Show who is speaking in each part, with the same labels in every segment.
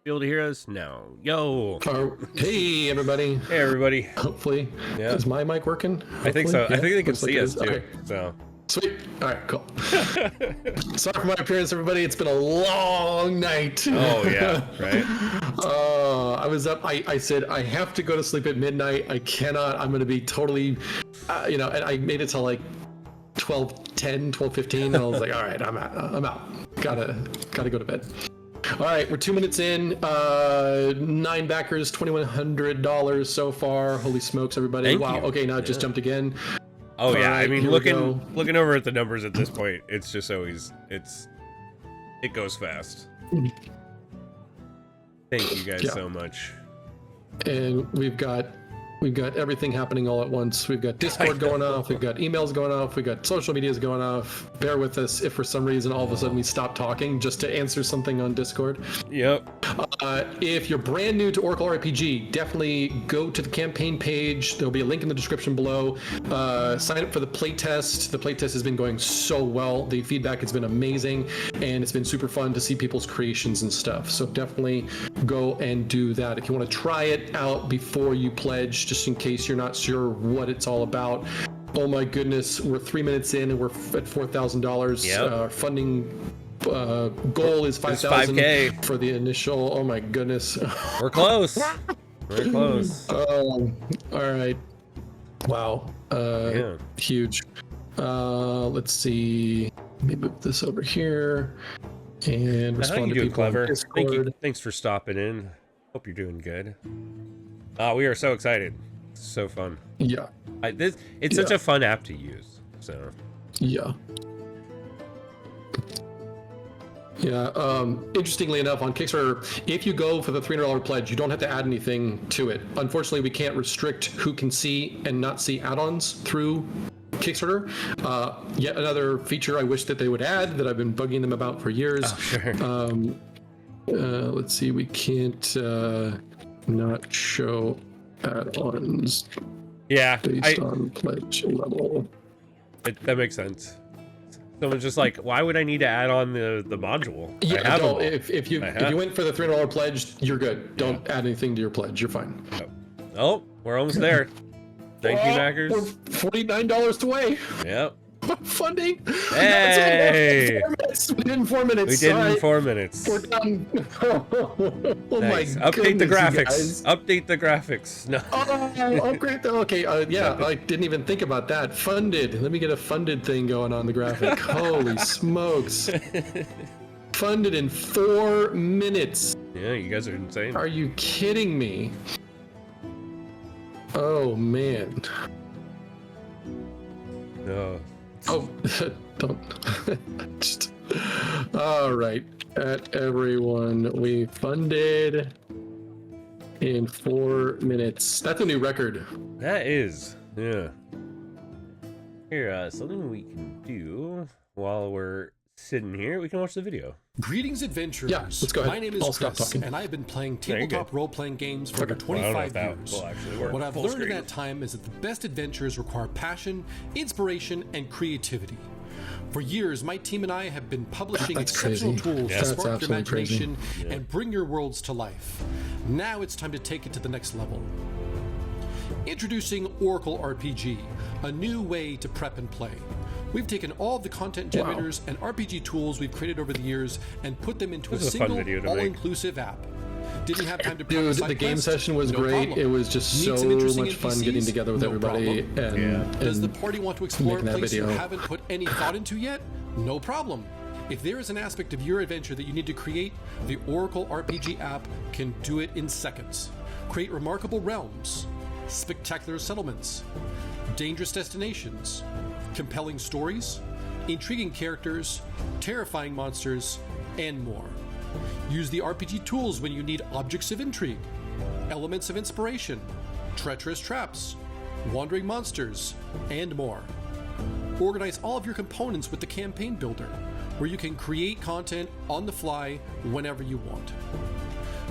Speaker 1: able to hear us now? Yo.
Speaker 2: Hey, everybody.
Speaker 1: Hey, everybody.
Speaker 2: Hopefully.
Speaker 1: Yeah.
Speaker 2: Is my mic working? Hopefully?
Speaker 1: I think so.
Speaker 2: Yeah.
Speaker 1: I think they can
Speaker 2: Looks like
Speaker 1: see
Speaker 2: it
Speaker 1: us
Speaker 2: is.
Speaker 1: too.
Speaker 2: Okay.
Speaker 1: So.
Speaker 2: Sweet. All right, cool. Sorry for my appearance, everybody. It's been a long night.
Speaker 1: Oh, yeah. Right.
Speaker 2: I was up. I said, I have to go to sleep at midnight. I cannot. I'm going to be totally, and I made it till like 12:10, 12:15. And I was like, all right, I'm out. Gotta go to bed. All right, we're 2 minutes in. 9 backers, $2,100 so far. Holy smokes, everybody!
Speaker 1: Thank
Speaker 2: wow.
Speaker 1: you.
Speaker 2: Okay, now it just jumped again.
Speaker 1: Oh yeah.
Speaker 2: Right,
Speaker 1: I mean,
Speaker 2: here
Speaker 1: looking over at the numbers at this point, it's just always it goes fast. Thank you guys so much.
Speaker 2: And we've got everything happening all at once. We've got Discord going off, we've got emails going off, we've got social medias going off. Bear with us if for some reason all of a sudden we stop talking just to answer something on Discord.
Speaker 1: Yep.
Speaker 2: If you're brand new to Oracle RPG, definitely go to the campaign page. There'll be a link in the description below. Sign up for the playtest. The playtest has been going so well. The feedback has been amazing, and it's been super fun to see people's creations and stuff. So definitely go and do that. If you want to try it out before you pledge, just in case you're not sure what it's all about. Oh my goodness, we're 3 minutes in and we're at $4,000.
Speaker 1: Yep.
Speaker 2: Funding goal is 5,000
Speaker 1: 5K
Speaker 2: for the initial. Oh my goodness.
Speaker 1: We're close. We're close.
Speaker 2: All right. Wow.
Speaker 1: Yeah.
Speaker 2: Huge. Let's see. Let me move this over here and
Speaker 1: How
Speaker 2: respond
Speaker 1: you
Speaker 2: to
Speaker 1: doing,
Speaker 2: people on
Speaker 1: Clever? Thank you.
Speaker 2: Discord.
Speaker 1: Thanks for stopping in. Hope you're doing good. We are so excited. It's so fun.
Speaker 2: Yeah.
Speaker 1: It's such a fun app to use. So.
Speaker 2: Yeah. Yeah. Interestingly enough, on Kickstarter, if you go for the $300 pledge, you don't have to add anything to it. Unfortunately, we can't restrict who can see and not see add-ons through Kickstarter. Yet another feature I wish that they would add that I've been bugging them about for years.
Speaker 1: Oh, sure.
Speaker 2: Let's see. We can't not show add-ons.
Speaker 1: Yeah.
Speaker 2: Based on pledge level.
Speaker 1: That makes sense. Someone's just like, why would I need to add on the module?
Speaker 2: Yeah, no, if you went for the $300 pledge, you're good. Don't add anything to your pledge. You're fine.
Speaker 1: Oh, we're almost there. Thank you, Mackers.
Speaker 2: We're $49 away.
Speaker 1: Yep.
Speaker 2: Funding.
Speaker 1: Hey.
Speaker 2: We did in 4 minutes.
Speaker 1: We did in 4 minutes.
Speaker 2: We're done. Oh
Speaker 1: Nice.
Speaker 2: my
Speaker 1: Update the
Speaker 2: goodness,
Speaker 1: graphics. Update the graphics. No.
Speaker 2: Upgrade. Okay. Yeah, I didn't even think about that. Funded. Let me get a funded thing going on the graphic. Holy smokes. Funded in 4 minutes.
Speaker 1: Yeah, you guys are insane.
Speaker 2: Are you kidding me? Oh man.
Speaker 1: No.
Speaker 2: Oh, don't. Just, all right. At everyone, we funded in 4 minutes. That's a new record.
Speaker 1: That is. Yeah. Here, something we can do while we're sitting here, we can watch the video.
Speaker 3: Greetings, adventurers.
Speaker 2: Yeah, let's go ahead.
Speaker 3: My name is
Speaker 2: I'll stop
Speaker 3: Chris,
Speaker 2: talking.
Speaker 3: and I have been playing tabletop role-playing games for over 25 years. What I've learned in that time is that the best adventures require passion, inspiration, and creativity. For years, my team and I have been publishing exceptional tools to spark your imagination and bring your worlds to life. Now it's time to take it to the next level. Introducing Oracle RPG, a new way to prep and play. We've taken all of the content generators and RPG tools we've created over the years and put them into a single, all-inclusive app. Didn't have time to
Speaker 2: Dude, the game session was great. It was just so much fun getting together with everybody. And
Speaker 3: does the party want to explore a place you haven't put any thought into yet? No problem. If there is an aspect of your adventure that you need to create, the Oracle RPG app can do it in seconds. Create remarkable realms, spectacular settlements, dangerous destinations, compelling stories, intriguing characters, terrifying monsters, and more. Use the RPG tools when you need objects of intrigue, elements of inspiration, treacherous traps, wandering monsters, and more. Organize all of your components with the Campaign Builder, where you can create content on the fly whenever you want.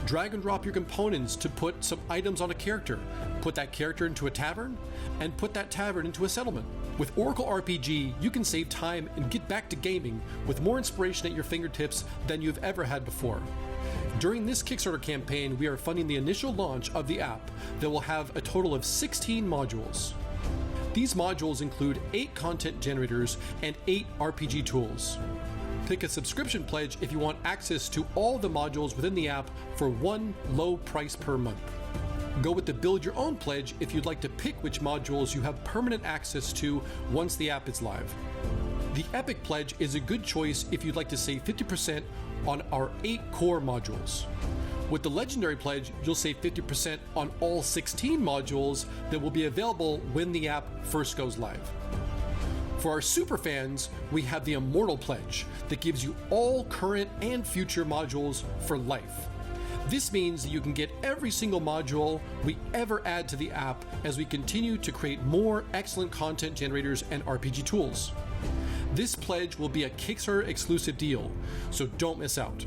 Speaker 3: Drag and drop your components to put some items on a character, put that character into a tavern, and put that tavern into a settlement. With Oracle RPG, you can save time and get back to gaming with more inspiration at your fingertips than you've ever had before. During this Kickstarter campaign, we are funding the initial launch of the app that will have a total of 16 modules. These modules include 8 content generators and 8 RPG tools. Pick a subscription pledge if you want access to all the modules within the app for one low price per month. Go with the build your own pledge if you'd like to pick which modules you have permanent access to once the app is live. The Epic pledge is a good choice if you'd like to save 50% on our 8 core modules. With the Legendary pledge, you'll save 50% on all 16 modules that will be available when the app first goes live. For our super fans, we have the Immortal pledge that gives you all current and future modules for life. This means that you can get every single module we ever add to the app as we continue to create more excellent content generators and RPG tools. This pledge will be a Kickstarter exclusive deal, so don't miss out.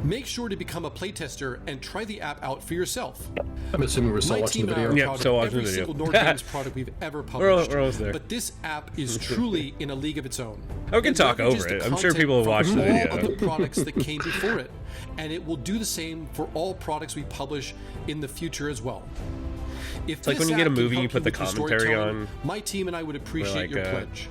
Speaker 3: Make sure to become a playtester and try the app out for yourself.
Speaker 2: I'm assuming we're still watching the video.
Speaker 1: Yeah, still watching the video.
Speaker 3: Every single Nord Games product we've ever published.
Speaker 1: We're almost there.
Speaker 3: But this app is truly in a league of its own.
Speaker 1: We can talk over it. I'm sure people will watch the video.
Speaker 3: All of the products that came before it, and it will do the same for all products we publish in the future as well. If
Speaker 1: It's like when you get a movie, you put the commentary on.
Speaker 3: My team and I would appreciate your pledge.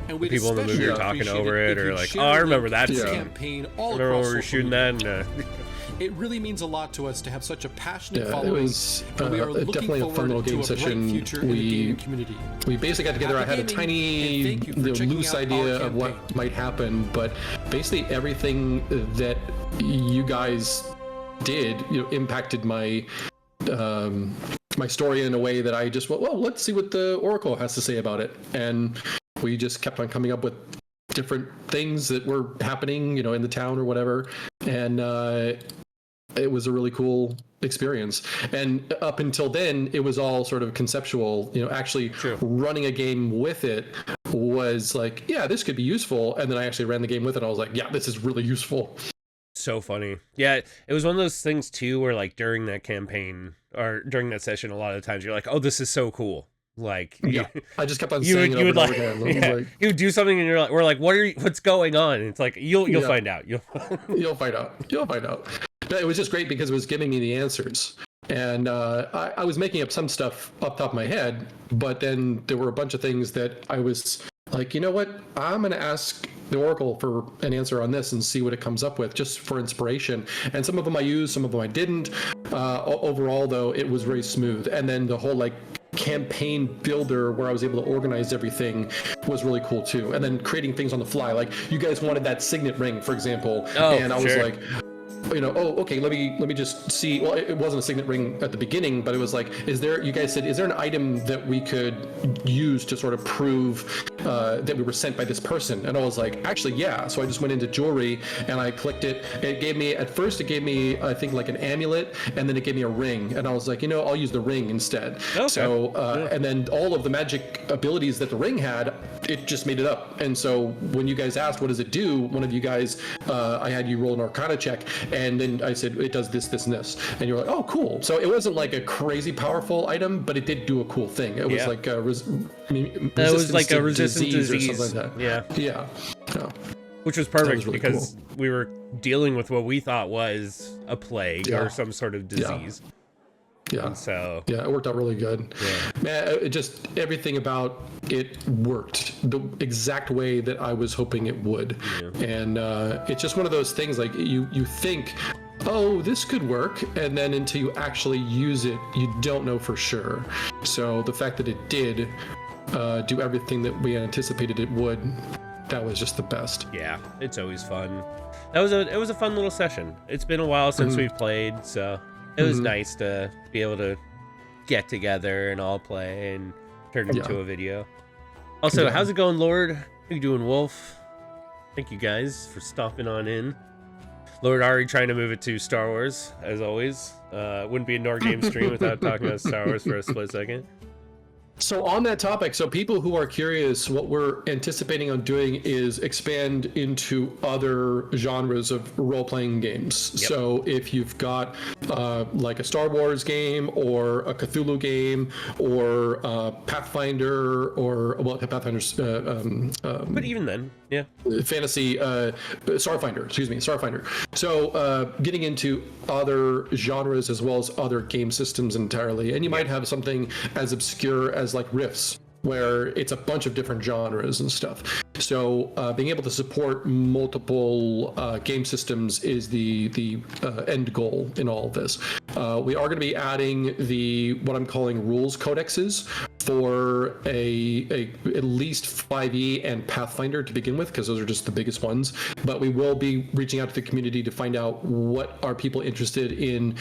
Speaker 3: And we'd
Speaker 1: people in the movie are talking over it, or like, oh, I remember that scene.
Speaker 3: Campaign all
Speaker 1: remember when
Speaker 3: across
Speaker 1: we were
Speaker 3: social
Speaker 1: shooting
Speaker 3: media.
Speaker 1: that?
Speaker 3: It really means a lot to us to have such a passionate
Speaker 2: Yeah,
Speaker 3: following.
Speaker 2: it was
Speaker 3: and we are looking
Speaker 2: definitely a fun little
Speaker 3: forward to
Speaker 2: game
Speaker 3: a bright
Speaker 2: session.
Speaker 3: future in the gaming community.
Speaker 2: We basically got together. I had a
Speaker 3: Happy
Speaker 2: tiny,
Speaker 3: gaming, and thank you for checking
Speaker 2: loose
Speaker 3: out
Speaker 2: idea
Speaker 3: our
Speaker 2: of what
Speaker 3: campaign.
Speaker 2: might happen, but basically everything that you guys did, impacted my my story in a way that I just went, well, let's see what the Oracle has to say about it, and we just kept on coming up with different things that were happening, in the town or whatever, and it was a really cool experience. And up until then, it was all sort of conceptual. Actually running a game with it was like, yeah, this could be useful. And then I actually ran the game with it. And I was like, yeah, this is really useful.
Speaker 1: So funny. Yeah, it was one of those things too where like during that campaign or during that session, a lot of the times you're like, oh, this is so cool. Like,
Speaker 2: yeah, I just kept on saying it over and over again.
Speaker 1: You would do something and you're like, we're like, what's going on? And it's like, you'll find out. You'll
Speaker 2: find out. You'll find out. But it was just great because it was giving me the answers. And I was making up some stuff off the top of my head, but then there were a bunch of things that I was like, you know what? I'm going to ask the Oracle for an answer on this and see what it comes up with, just for inspiration. And some of them I used, some of them I didn't. Overall, though, it was very smooth. And then the whole campaign builder where I was able to organize everything was really cool too. And then creating things on the fly, like you guys wanted that signet ring, for example, and I was like, okay, let me just see. Well, it wasn't a signet ring at the beginning, but it was like, you guys said, is there an item that we could use to sort of prove that we were sent by this person? And I was like, actually, yeah. So I just went into jewelry and I clicked it. It gave me, at first it gave me, I think, like an amulet, and then it gave me a ring. And I was like, I'll use the ring instead. Okay. So, and then all of the magic abilities that the ring had, it just made it up. And so when you guys asked, what does it do? One of you guys, I had you roll an Arcana check, and then I said, it does this, this, and this. And you're like, oh, cool. So it wasn't like a crazy powerful item, but it did do a cool thing. It was like a resistant disease or something like that. Yeah.
Speaker 1: Which was perfect really because we were dealing with what we thought was a plague or some sort of disease.
Speaker 2: Yeah.
Speaker 1: And so
Speaker 2: it worked out really good. Yeah. Man, it just everything about it worked the exact way that I was hoping it would. Yeah. And it's just one of those things like you think, oh, this could work, and then until you actually use it, you don't know for sure. So the fact that it did do everything that we anticipated it would, that was just the best.
Speaker 1: Yeah, it's always fun. It was a fun little session. It's been a while since we've played, so it was nice to be able to get together and all play and turn it into a video. Also, how's it going, Lord? How you doing, Wolf? Thank you guys for stopping on in. Lord Ari trying to move it to Star Wars, as always. Wouldn't be a Nord Game stream without talking about Star Wars for a split second.
Speaker 2: So on that topic, so people who are curious, what we're anticipating on doing is expand into other genres of role-playing games. Yep. So if you've got like a Star Wars game or a Cthulhu game or Pathfinder or, well, Pathfinder's...
Speaker 1: but even then, yeah.
Speaker 2: Fantasy, Starfinder. So getting into other genres as well as other game systems entirely. And you might have something as obscure as like Rifts, where it's a bunch of different genres and stuff. So being able to support multiple game systems is the end goal in all of this. We are going to be adding what I'm calling rules codexes for at least 5e and Pathfinder to begin with, because those are just the biggest ones. But we will be reaching out to the community to find out what are people interested in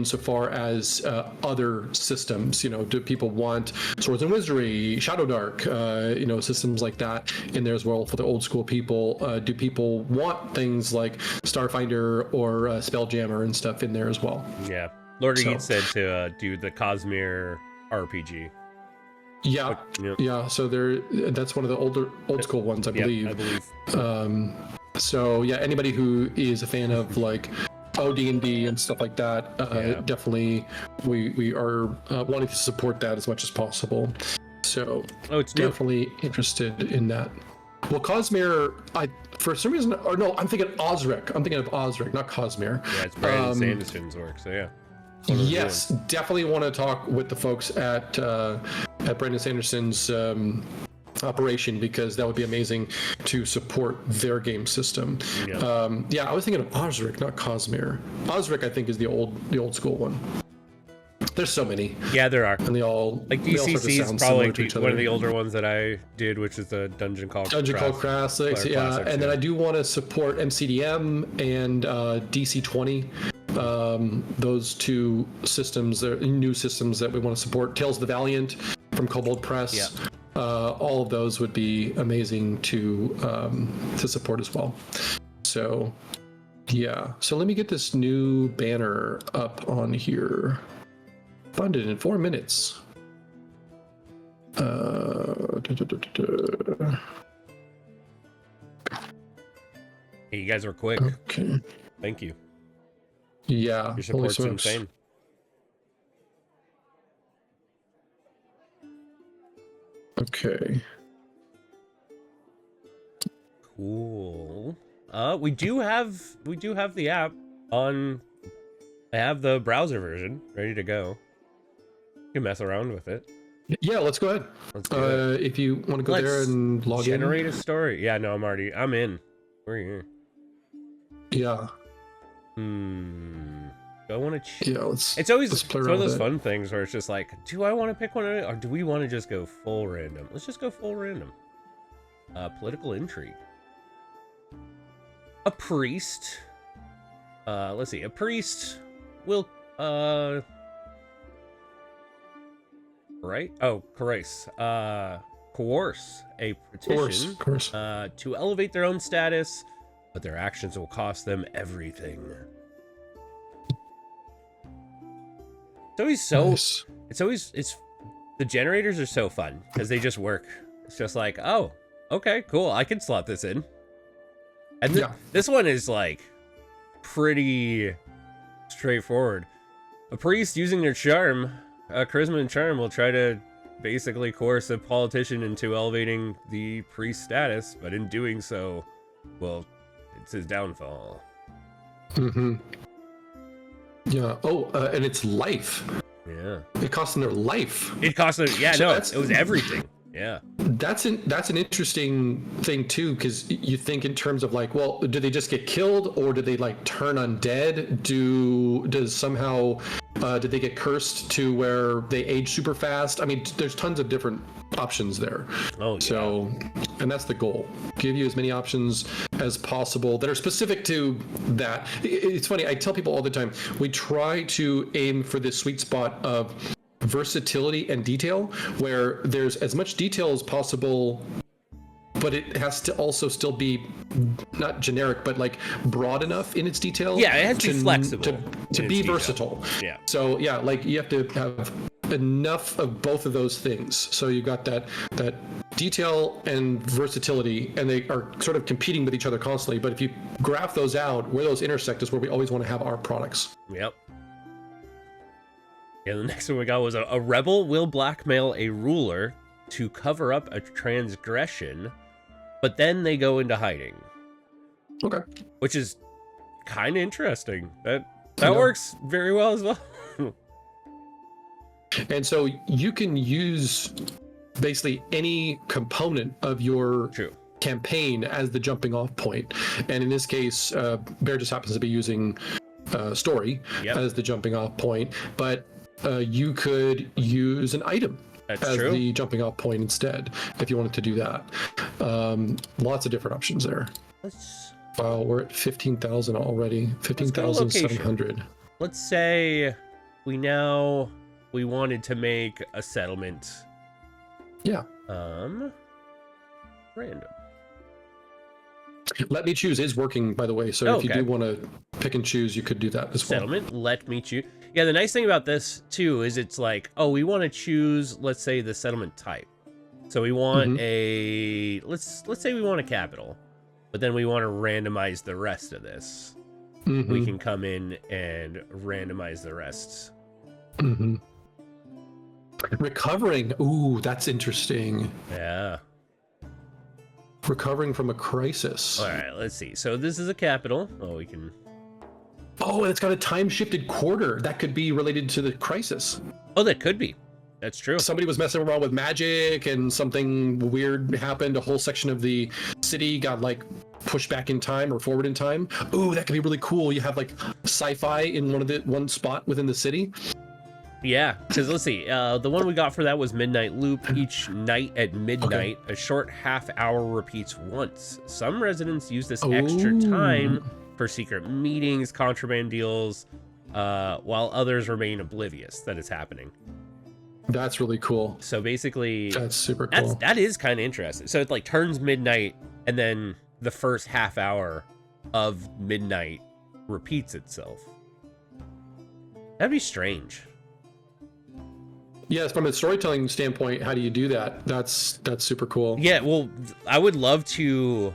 Speaker 2: so far as other systems. You know, do people want Swords and Wizardry, Shadow Dark, systems like that in there as well for the old school people? Do people want things like Starfinder or Spelljammer and stuff in there as well?
Speaker 1: Yeah, Lord Eat said to do the Cosmere RPG.
Speaker 2: Yeah, yeah. So that's one of the old school ones, I believe.
Speaker 1: I believe.
Speaker 2: So yeah, anybody who is a fan of like D&D and stuff like that, definitely we are wanting to support that as much as possible. So
Speaker 1: it's
Speaker 2: definitely interested in that. Well, Cosmere, for some reason, or no, I'm thinking Osric. I'm thinking of Osric, not Cosmere.
Speaker 1: Yeah, it's Brandon Sanderson's work. So yeah.
Speaker 2: Yes, definitely want to talk with the folks at Brandon Sanderson's operation, because that would be amazing to support their game system. I was thinking of Osric, not Cosmere. Osric, I think, is the old school one. There's so many.
Speaker 1: Yeah, there are.
Speaker 2: And they all
Speaker 1: like DCC is probably one of the older ones that I did, which is the Dungeon Call
Speaker 2: Classics. And then I do want to support MCDM and DC20. Those two systems, are new systems that we want to support. Tales of the Valiant from Kobold Press. Yeah. All of those would be amazing to support as well. So yeah. So let me get this new banner up on here. Funded in 4 minutes.
Speaker 1: Hey, you guys were quick.
Speaker 2: Okay.
Speaker 1: Thank you.
Speaker 2: Yeah.
Speaker 1: Your support's insane.
Speaker 2: Okay.
Speaker 1: Cool. We do have the app on. I have the browser version ready to go. You can mess around with it.
Speaker 2: Yeah, let's go ahead. If you want to go there and log in.
Speaker 1: Generate a story. Yeah, no, I'm in. We're here.
Speaker 2: Yeah.
Speaker 1: Do I want to?
Speaker 2: Yeah,
Speaker 1: it's always one of those fun things where it's just like, do I want to pick one, or do we want to just go full random? Let's just go full random. Political intrigue. A priest. Let's see. A priest will right? Oh, coerce a petition to elevate their own status, but their actions will cost them everything. It's the generators are so fun because they just work. It's just like, oh, okay, cool, I can slot this in. And this one is like pretty straightforward. A priest using their charm, charisma and charm, will try to basically coerce a politician into elevating the priest status, but in doing so, well, it's his downfall.
Speaker 2: Mm-hmm. Yeah. Oh, and it's life.
Speaker 1: Yeah.
Speaker 2: It cost them their life.
Speaker 1: It cost them. Yeah. So it was everything. Yeah.
Speaker 2: That's an interesting thing too, because you think in terms of like, well, do they just get killed, or do they like turn undead? Did they get cursed to where they age super fast? I mean, there's tons of different options there.
Speaker 1: Oh, yeah.
Speaker 2: So, and that's the goal. Give you as many options as possible that are specific to that. It's funny, I tell people all the time, we try to aim for this sweet spot of versatility and detail, where there's as much detail as possible, but it has to also still be not generic, but like broad enough in its detail.
Speaker 1: Yeah, it has to be flexible
Speaker 2: to be versatile.
Speaker 1: Yeah.
Speaker 2: So yeah, like you have to have enough of both of those things. So you got that detail and versatility, and they are sort of competing with each other constantly. But if you graph those out, where those intersect is where we always want to have our products.
Speaker 1: Yep. Yeah, the next one we got was a rebel will blackmail a ruler to cover up a transgression, but then they go into hiding.
Speaker 2: Okay.
Speaker 1: Which is kind of interesting. That works very well as well.
Speaker 2: And so you can use basically any component of your campaign as the jumping off point. And in this case, Bear just happens to be using story as the jumping off point, but you could use an item as the jumping off point instead, if you wanted to do that. Lots of different options there. Wow, we're at 15,000 already. 15,700.
Speaker 1: Let's say we wanted to make a settlement.
Speaker 2: Yeah.
Speaker 1: Random.
Speaker 2: Let me choose is working, by the way. So if you do want to pick and choose, you could do that as well.
Speaker 1: Settlement, let me choose. Yeah, the nice thing about this too is it's like, oh, we want to choose, let's say, the settlement type. So we want a let's say we want a capital, but then we want to randomize the rest of this. We can come in and randomize the rest.
Speaker 2: Recovering. Ooh, that's interesting.
Speaker 1: Yeah.
Speaker 2: Recovering from a crisis.
Speaker 1: All right, let's see. So this is a capital. Oh, we can.
Speaker 2: Oh, and it's got a time-shifted quarter. That could be related to the crisis.
Speaker 1: Oh, that could be. That's true.
Speaker 2: Somebody was messing around with magic and something weird happened. A whole section of the city got like pushed back in time or forward in time. Ooh, that could be really cool. You have like sci-fi in one spot within the city.
Speaker 1: Yeah, because let's see. The one we got for that was Midnight Loop. Each night at midnight, a short half hour repeats once. Some residents use this extra time for secret meetings, contraband deals, while others remain oblivious that it's happening.
Speaker 2: That's really cool.
Speaker 1: So basically,
Speaker 2: that's super cool.
Speaker 1: That is kind of interesting. So it like turns midnight, and then the first half hour of midnight repeats itself. That'd be strange.
Speaker 2: Yes, from a storytelling standpoint, how do you do that? That's super cool.
Speaker 1: Yeah, well, I would love to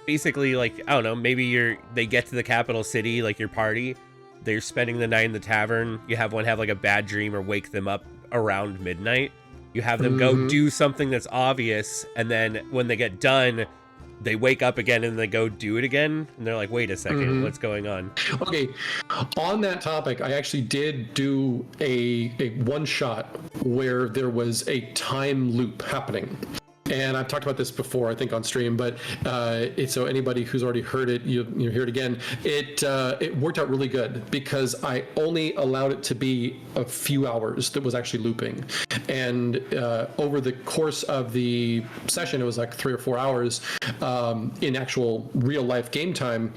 Speaker 1: basically, like, I don't know, maybe they get to the capital city, like your party, they're spending the night in the tavern, you have one have like a bad dream or wake them up around midnight. You have them go do something that's obvious, and then when they get done, they wake up again and they go do it again, and they're like, wait a second, what's going on?
Speaker 2: Okay, on that topic, I actually did do a one shot where there was a time loop happening. And I've talked about this before, I think, on stream, but so anybody who's already heard it, you hear it again. It worked out really good because I only allowed it to be a few hours that was actually looping. And over the course of the session, it was like 3 or 4 hours in actual real life game time.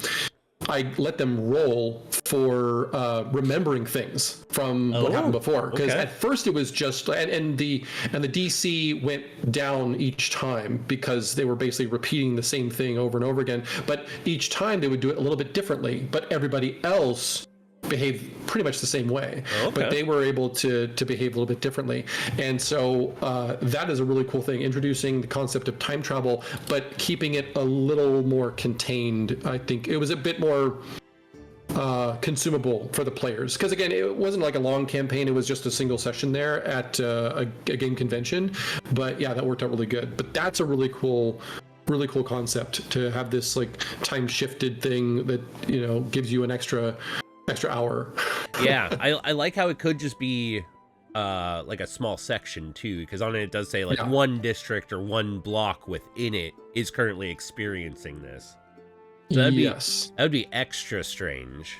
Speaker 2: I let them roll for remembering things from what happened before. Because at first it was just and the DC went down each time because they were basically repeating the same thing over and over again. But each time they would do it a little bit differently. But everybody else behaved pretty much the same way, but they were able to behave a little bit differently. And so that is a really cool thing, introducing the concept of time travel, but keeping it a little more contained. I think it was a bit more consumable for the players, because again, it wasn't like a long campaign, it was just a single session there at a game convention. But yeah, that worked out really good. But that's a really cool concept, to have this like time shifted thing that, you know, gives you an extra hour.
Speaker 1: Yeah, I like how it could just be like a small section too, because on it does say like one district or one block within it is currently experiencing this. So that would be extra strange.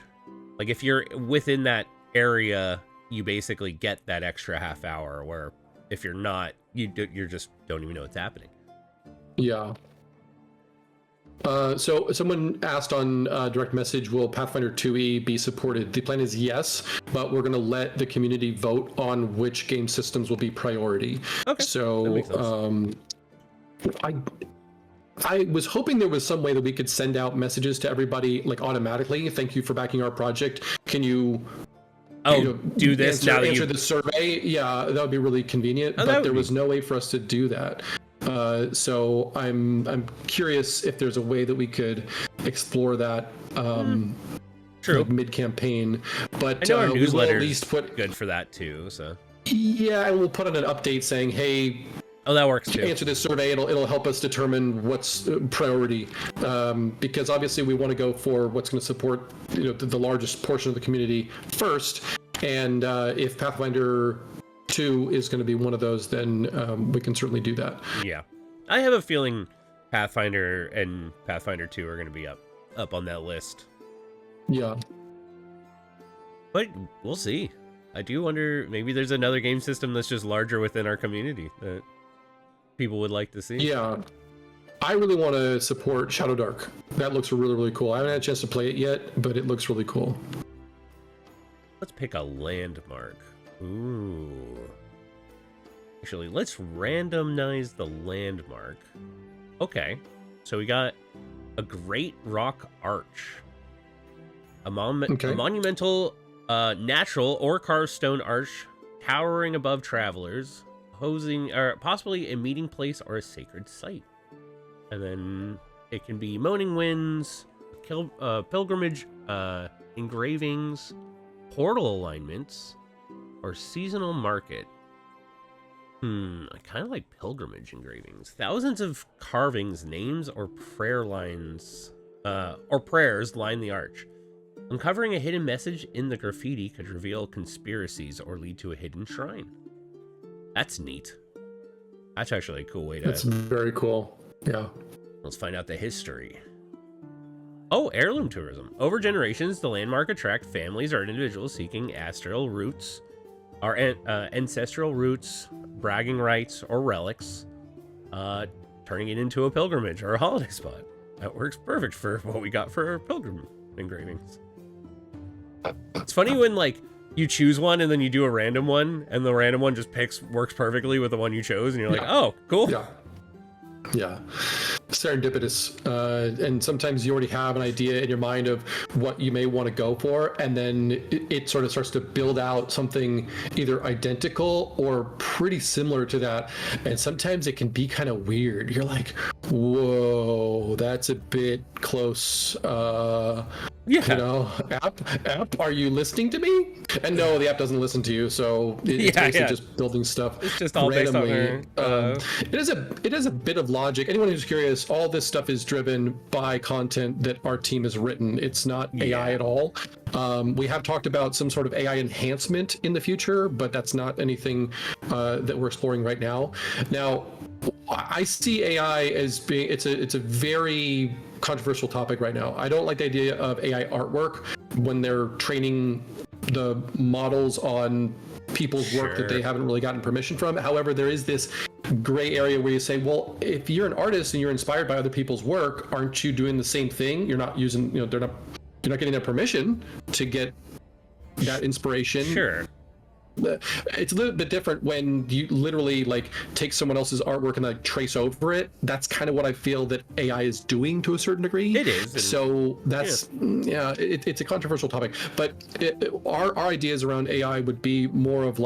Speaker 1: Like if you're within that area, you basically get that extra half hour, where if you're not, you're just don't even know what's happening.
Speaker 2: Yeah. So someone asked on direct message, will Pathfinder 2e be supported? The plan is yes, but we're going to let the community vote on which game systems will be priority.
Speaker 1: Okay.
Speaker 2: So
Speaker 1: that makes sense.
Speaker 2: I was hoping there was some way that we could send out messages to everybody like automatically. Thank you for backing our project. Can you
Speaker 1: do this now that
Speaker 2: answer the survey. Yeah, that would be really convenient. But there was no way for us to do that. So I'm curious if there's a way that we could explore that.
Speaker 1: True.
Speaker 2: Like mid-campaign, but
Speaker 1: I know our newsletter
Speaker 2: at least put
Speaker 1: good for that too. So
Speaker 2: yeah, I will put on an update saying, hey.
Speaker 1: Oh, that works too.
Speaker 2: Answer this survey. It'll help us determine what's priority, because obviously we want to go for what's going to support the largest portion of the community first. And if Pathfinder 2 is going to be one of those, then we can certainly do that.
Speaker 1: Yeah, I have a feeling Pathfinder and Pathfinder 2 are going to be up on that list.
Speaker 2: Yeah,
Speaker 1: but we'll see. I do wonder, maybe there's another game system that's just larger within our community that people would like to see.
Speaker 2: Yeah, I really want to support Shadow Dark. That looks really, really cool. I haven't had a chance to play it yet, but it looks really cool.
Speaker 1: Let's pick a landmark. Ooh. Actually, let's randomize the landmark. Okay, so we got a Great Rock Arch. A monumental, natural or carved stone arch towering above travelers, hosting or possibly a meeting place or a sacred site. And then it can be moaning winds, pilgrimage engravings, portal alignments, or seasonal market. I kind of like pilgrimage engravings. Thousands of carvings, names, or prayer lines, or prayers line the arch. Uncovering a hidden message in the graffiti could reveal conspiracies or lead to a hidden shrine. That's neat. That's actually a cool way to...
Speaker 2: That's very cool. Yeah.
Speaker 1: Let's find out the history. Oh, heirloom tourism. Over generations, the landmark attract families or individuals seeking ancestral roots, bragging rights, or relics, turning it into a pilgrimage or a holiday spot. That works perfect for what we got for our pilgrim engravings. It's funny when you choose one and then you do a random one, and the random one just works perfectly with the one you chose, and you're like, oh, cool.
Speaker 2: Yeah. Serendipitous. And sometimes you already have an idea in your mind of what you may want to go for, and then it sort of starts to build out something either identical or pretty similar to that. And sometimes it can be kind of weird. You're like, whoa, that's a bit close. App, are you listening to me? And no, the app doesn't listen to you, so it's basically just building stuff.
Speaker 1: It's just all randomly.
Speaker 2: Based on it is a bit of logic. Anyone who's curious, all this stuff is driven by content that our team has written. It's not AI at all. We have talked about some sort of AI enhancement in the future, but that's not anything that we're exploring right now. Now, I see AI as being it's a very controversial topic right now. I don't like the idea of AI artwork when they're training the models on people's work that they haven't really gotten permission from. However, there is this gray area where you say, well, if you're an artist and you're inspired by other people's work, aren't you doing the same thing? You're not using, you're not getting their permission to get that inspiration.
Speaker 1: Sure.
Speaker 2: It's a little bit different when you literally take someone else's artwork and trace over it. That's kind of what I feel that AI is doing to a certain degree.
Speaker 1: It is.
Speaker 2: So that's it's a controversial topic. But our ideas around AI would be more of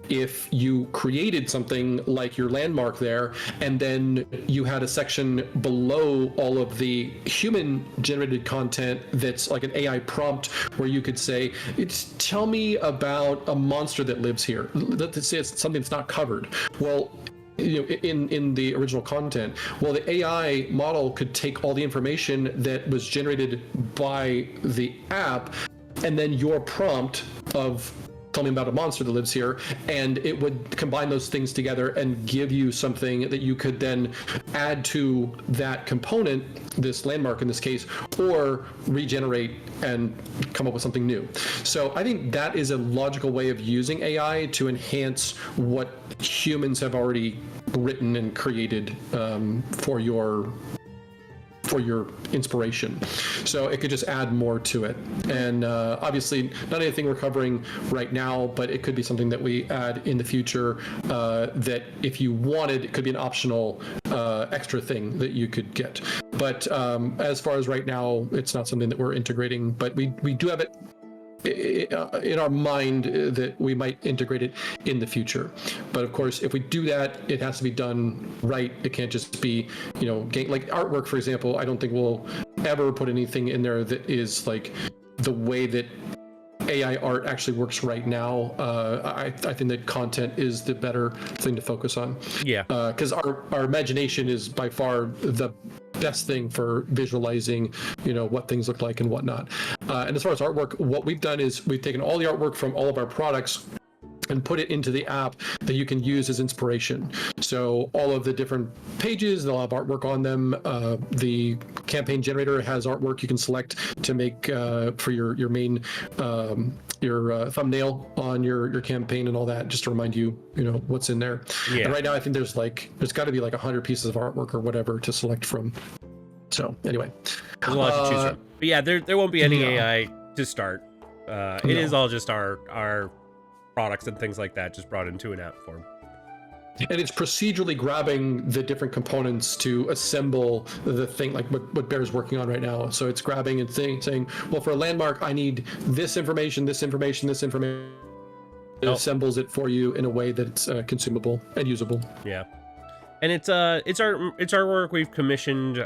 Speaker 2: if you created something like your landmark there, and then you had a section below all of the human generated content that's like an AI prompt where you could say, tell me about a monster that lives here. Let's say it's something that's not covered. Well, in the original content, the AI model could take all the information that was generated by the app, and then your prompt of tell me about a monster that lives here, and it would combine those things together and give you something that you could then add to that component, this landmark in this case, or regenerate and come up with something new. So I think that is a logical way of using AI to enhance what humans have already written and created for your inspiration. So it could just add more to it. And obviously not anything we're covering right now, but it could be something that we add in the future that if you wanted, it could be an optional extra thing that you could get. But as far as right now, it's not something that we're integrating, but we do have it in our mind that we might integrate it in the future. But of course, if we do that, it has to be done right. It can't just be, like artwork, for example. I don't think we'll ever put anything in there that is like the way that AI art actually works right now. I think that content is the better thing to focus on.
Speaker 1: Yeah.
Speaker 2: Because our imagination is by far the best thing for visualizing, what things look like and whatnot. And as far as artwork, what we've done is we've taken all the artwork from all of our products and put it into the app that you can use as inspiration. So all of the different pages, they'll have artwork on them. The campaign generator has artwork you can select to make for your main your thumbnail on your campaign and all that, just to remind you, what's in there.
Speaker 1: Yeah.
Speaker 2: And right now, I think there's got to be like 100 pieces of artwork or whatever to select from. So anyway,
Speaker 1: there's a lot to choose from. But yeah, there won't be any AI to start. It is all just our products and things like that, just brought into an app form.
Speaker 2: And it's procedurally grabbing the different components to assemble the thing, like what Bear's working on right now. So it's grabbing and saying, well, for a landmark, I need this information, this information, this information. It assembles it for you in a way that it's consumable and usable.
Speaker 1: Yeah, and it's our work. We've commissioned.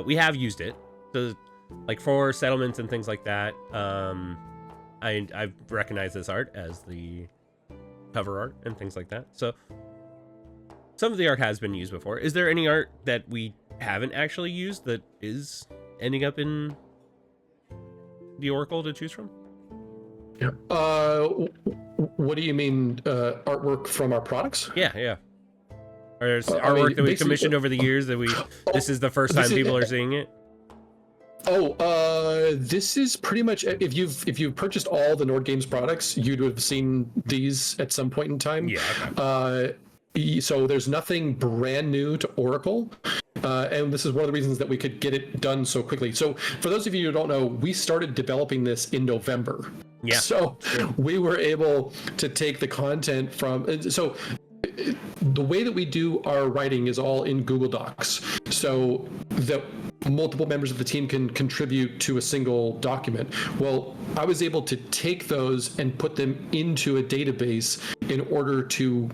Speaker 1: We have used it, like for settlements and things like that. I recognize this art as the cover art and things like that. So some of the art has been used before. Is there any art that we haven't actually used that is ending up in the Oracle to choose from?
Speaker 2: Yeah. What do you mean, artwork from our products?
Speaker 1: Yeah. Or there's artwork that we commissioned over the years that this is the first time people are seeing it?
Speaker 2: This is pretty much, if you've purchased all the Nord Games products, you'd have seen these at some point in time.
Speaker 1: Yeah. Okay.
Speaker 2: So there's nothing brand new to Oracle. And this is one of the reasons that we could get it done so quickly. So for those of you who don't know, we started developing this in November.
Speaker 1: Yeah.
Speaker 2: So we were able to take the content from, so the way that we do our writing is all in Google Docs. So the multiple members of the team can contribute to a single document. Well, I was able to take those and put them into a database in order to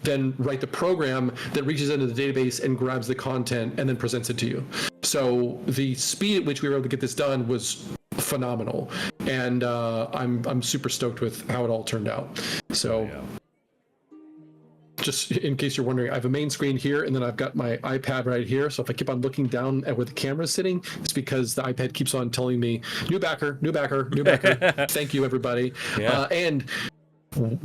Speaker 2: then write the program that reaches into the database and grabs the content and then presents it to you. So the speed at which we were able to get this done was phenomenal. And I'm super stoked with how it all turned out. So just in case you're wondering, I have a main screen here, and then I've got my iPad right here. So if I keep on looking down at where the camera's sitting, it's because the iPad keeps on telling me, new backer. Thank you, everybody.
Speaker 1: Yeah.
Speaker 2: And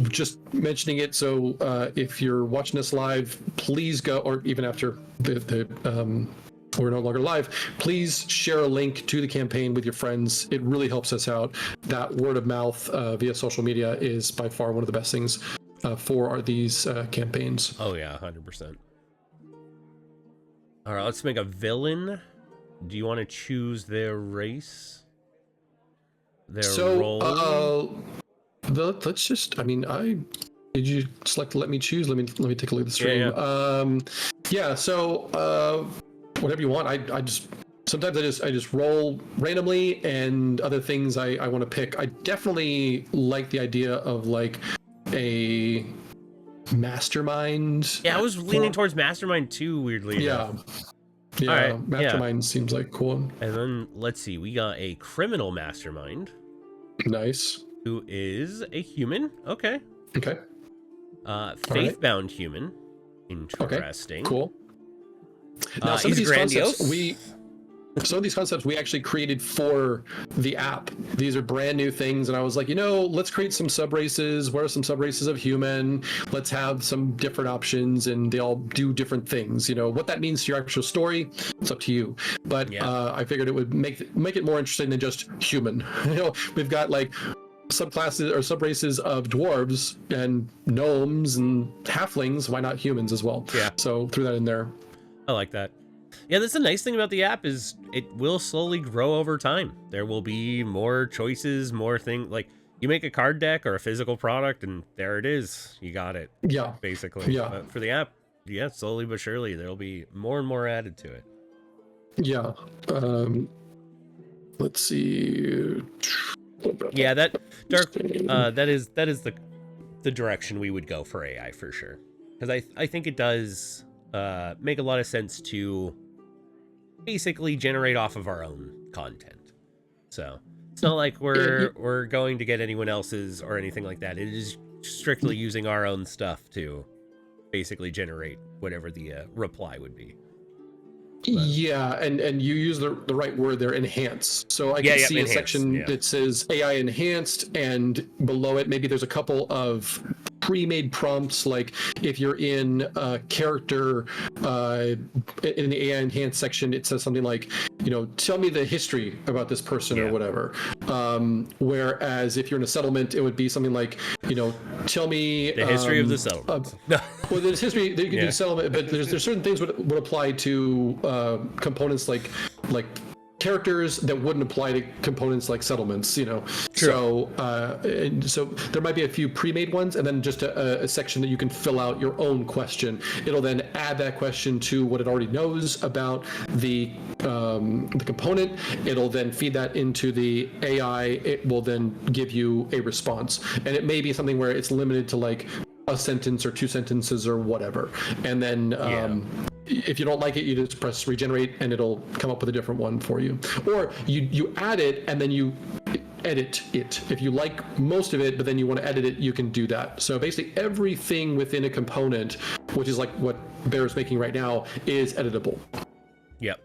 Speaker 2: just mentioning it, so if you're watching us live, please go, or even after we're no longer live, please share a link to the campaign with your friends. It really helps us out. That word of mouth via social media is by far one of the best things for these campaigns.
Speaker 1: Oh yeah, 100%. All right, let's make a villain. Do you want to choose their race? Role?
Speaker 2: Let's just. Did you select? Let me choose. Let me take a look at the stream.
Speaker 1: Yeah.
Speaker 2: So whatever you want. I just. Sometimes I just roll randomly, and other things I want to pick. I definitely like the idea of like a mastermind.
Speaker 1: Yeah, I was leaning towards mastermind too, weirdly.
Speaker 2: Yeah. Yeah, right, mastermind seems like cool.
Speaker 1: And then let's see, we got a criminal mastermind.
Speaker 2: Nice.
Speaker 1: Who is a human. Okay. Faith-bound human. Interesting.
Speaker 2: Okay. Cool. Now some of these
Speaker 1: grandiose.
Speaker 2: Some of these concepts we actually created for the app. These are brand new things, and I was like, let's create some sub races. What are some sub races of human? Let's have some different options, and they all do different things. What that means to your actual story, it's up to you. But I figured it would make it more interesting than just human. We've got like subclasses or sub races of dwarves and gnomes and halflings. Why not humans as well?
Speaker 1: Yeah.
Speaker 2: So threw that in there.
Speaker 1: I like that. Yeah, that's the nice thing about the app is it will slowly grow over time. There will be more choices, more things. Like you make a card deck or a physical product, and there it is. You got it.
Speaker 2: Yeah.
Speaker 1: Basically.
Speaker 2: Yeah.
Speaker 1: But for the app, slowly but surely there will be more and more added to it.
Speaker 2: Yeah. Let's see.
Speaker 1: Yeah, that Dark. That is the direction we would go for AI for sure, because I think it does make a lot of sense to basically generate off of our own content. So it's not like we're going to get anyone else's or anything like that. It is strictly using our own stuff to basically generate whatever the reply would be.
Speaker 2: Yeah, and you use the right word there, enhance. So I can see a section that says AI enhanced, and below it maybe there's a couple of pre-made prompts, like if you're in a character in the AI enhanced section, it says something like, tell me the history about this person or whatever. Whereas if you're in a settlement, it would be something like, tell me
Speaker 1: the history of the settlement.
Speaker 2: Well, there's history that you can do settlement, but there's certain things would apply to components like characters that wouldn't apply to components like settlements, Sure. So there might be a few pre-made ones, and then just a section that you can fill out your own question. It'll then add that question to what it already knows about the component. It'll then feed that into the AI. It will then give you a response, and it may be something where it's limited to like a sentence or 2 sentences or whatever, and then if you don't like it, you just press regenerate and it'll come up with a different one for you. Or you add it and then you edit it. If you like most of it, but then you want to edit it, you can do that. So basically everything within a component, which is like what Bear's making right now, is editable.
Speaker 1: Yep.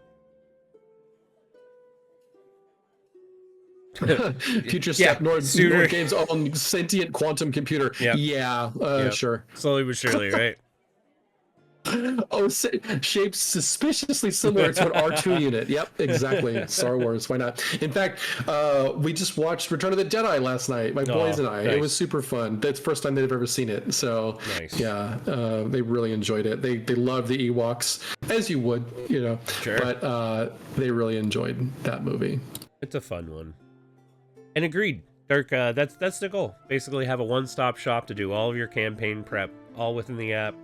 Speaker 2: Future step, Nord Games' own sentient quantum computer. Sure.
Speaker 1: Slowly but surely, right?
Speaker 2: Oh, shaped suspiciously similar to an R2 unit. Yep, exactly. Star Wars, why not? In fact, we just watched Return of the Jedi last night, my boys and I. Nice. It was super fun. That's the first time they've ever seen it. So, nice. They really enjoyed it. They loved the Ewoks, as you would, Sure. But they really enjoyed that movie.
Speaker 1: It's a fun one. And agreed. Dirk, that's the goal. Basically have a one-stop shop to do all of your campaign prep, all within the app.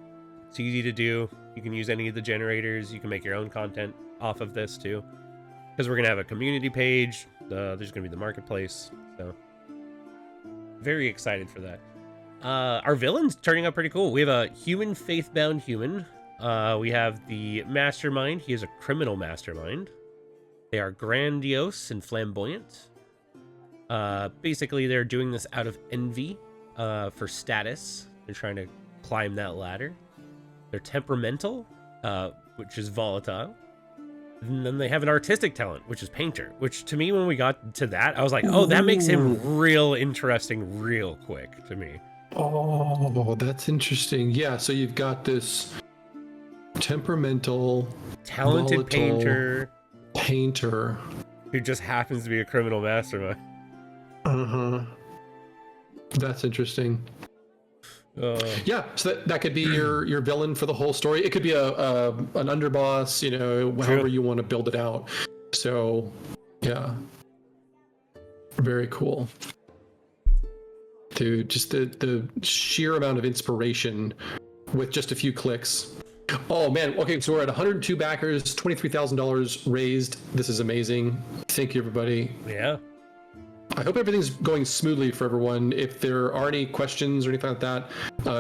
Speaker 1: It's easy to do. You can use any of the generators. You can make your own content off of this too. Because we're going to have a community page. There's going to be the marketplace. So very excited for that. Our villain's turning out pretty cool. We have a human faith-bound human. We have the mastermind. He is a criminal mastermind. They are grandiose and flamboyant. Basically, they're doing this out of envy for status. They're trying to climb that ladder. They're temperamental, which is volatile. And then they have an artistic talent, which is painter, which to me, when we got to that, I was like, oh, that makes him real interesting real quick to me.
Speaker 2: Oh, that's interesting. Yeah, so you've got this temperamental,
Speaker 1: talented
Speaker 2: painter
Speaker 1: who just happens to be a criminal mastermind.
Speaker 2: Uh-huh. That's interesting. Yeah, so that could be your villain for the whole story. It could be an underboss, however you want to build it out. So, yeah, very cool. Dude, just the sheer amount of inspiration with just a few clicks. Oh man, okay, so we're at 102 backers, $23,000 raised. This is amazing. Thank you, everybody.
Speaker 1: Yeah.
Speaker 2: I hope everything's going smoothly for everyone. If there are any questions or anything like that,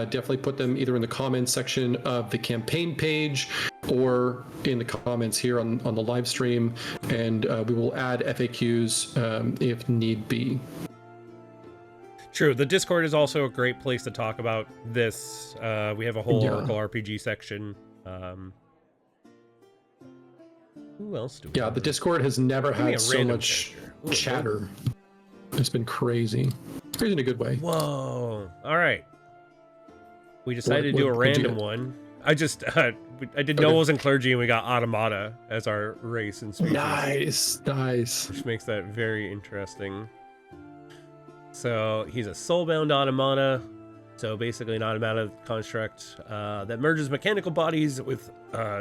Speaker 2: definitely put them either in the comments section of the campaign page or in the comments here on the live stream, and we will add FAQs if need be.
Speaker 1: True. The Discord is also a great place to talk about this. We have a whole Oracle RPG section. Who else do we have?
Speaker 2: The Discord has never had so much chatter. It's been crazy. Crazy in a good way.
Speaker 1: Whoa. All right. We decided to do a random one. I did Nobles and Clergy, and we got Automata as our race and species.
Speaker 2: Nice.
Speaker 1: Which makes that very interesting. So he's a soulbound automata. So basically an automata construct that merges mechanical bodies with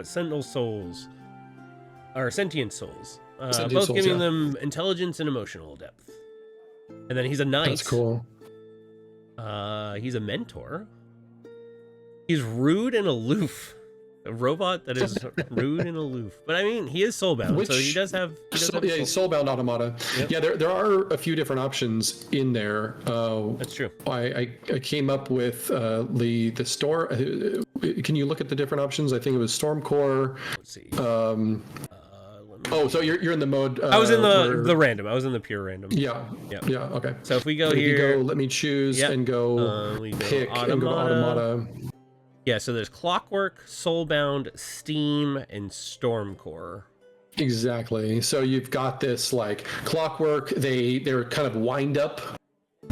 Speaker 1: sentinel souls. Or sentient souls. Both giving them intelligence and emotional depth. And then he's a knight.
Speaker 2: That's cool.
Speaker 1: He's a mentor. He's rude and aloof. A robot that is rude and aloof. But I mean, he is soulbound, so he does have.
Speaker 2: He's soulbound automata. Yep. Yeah, there are a few different options in there.
Speaker 1: That's true.
Speaker 2: I came up with the store. Can you look at the different options? I think it was Stormcore.
Speaker 1: Let's see.
Speaker 2: So you're in the mode.
Speaker 1: I was in the random. I was in the pure random.
Speaker 2: Yeah. Okay.
Speaker 1: So if we go here,
Speaker 2: let me choose and go pick and go automata.
Speaker 1: Yeah, so there's Clockwork, Soulbound, Steam, and Stormcore.
Speaker 2: Exactly. So you've got this like Clockwork, they're kind of wind up,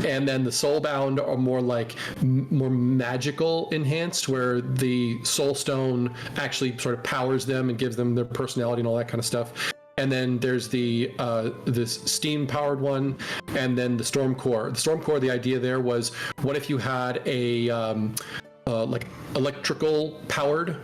Speaker 2: and then the Soulbound are more magical enhanced, where the Soulstone actually sort of powers them and gives them their personality and all that kind of stuff. And then there's this steam powered one, and then the Stormcore. The Stormcore, the idea there was, what if you had a like electrical powered,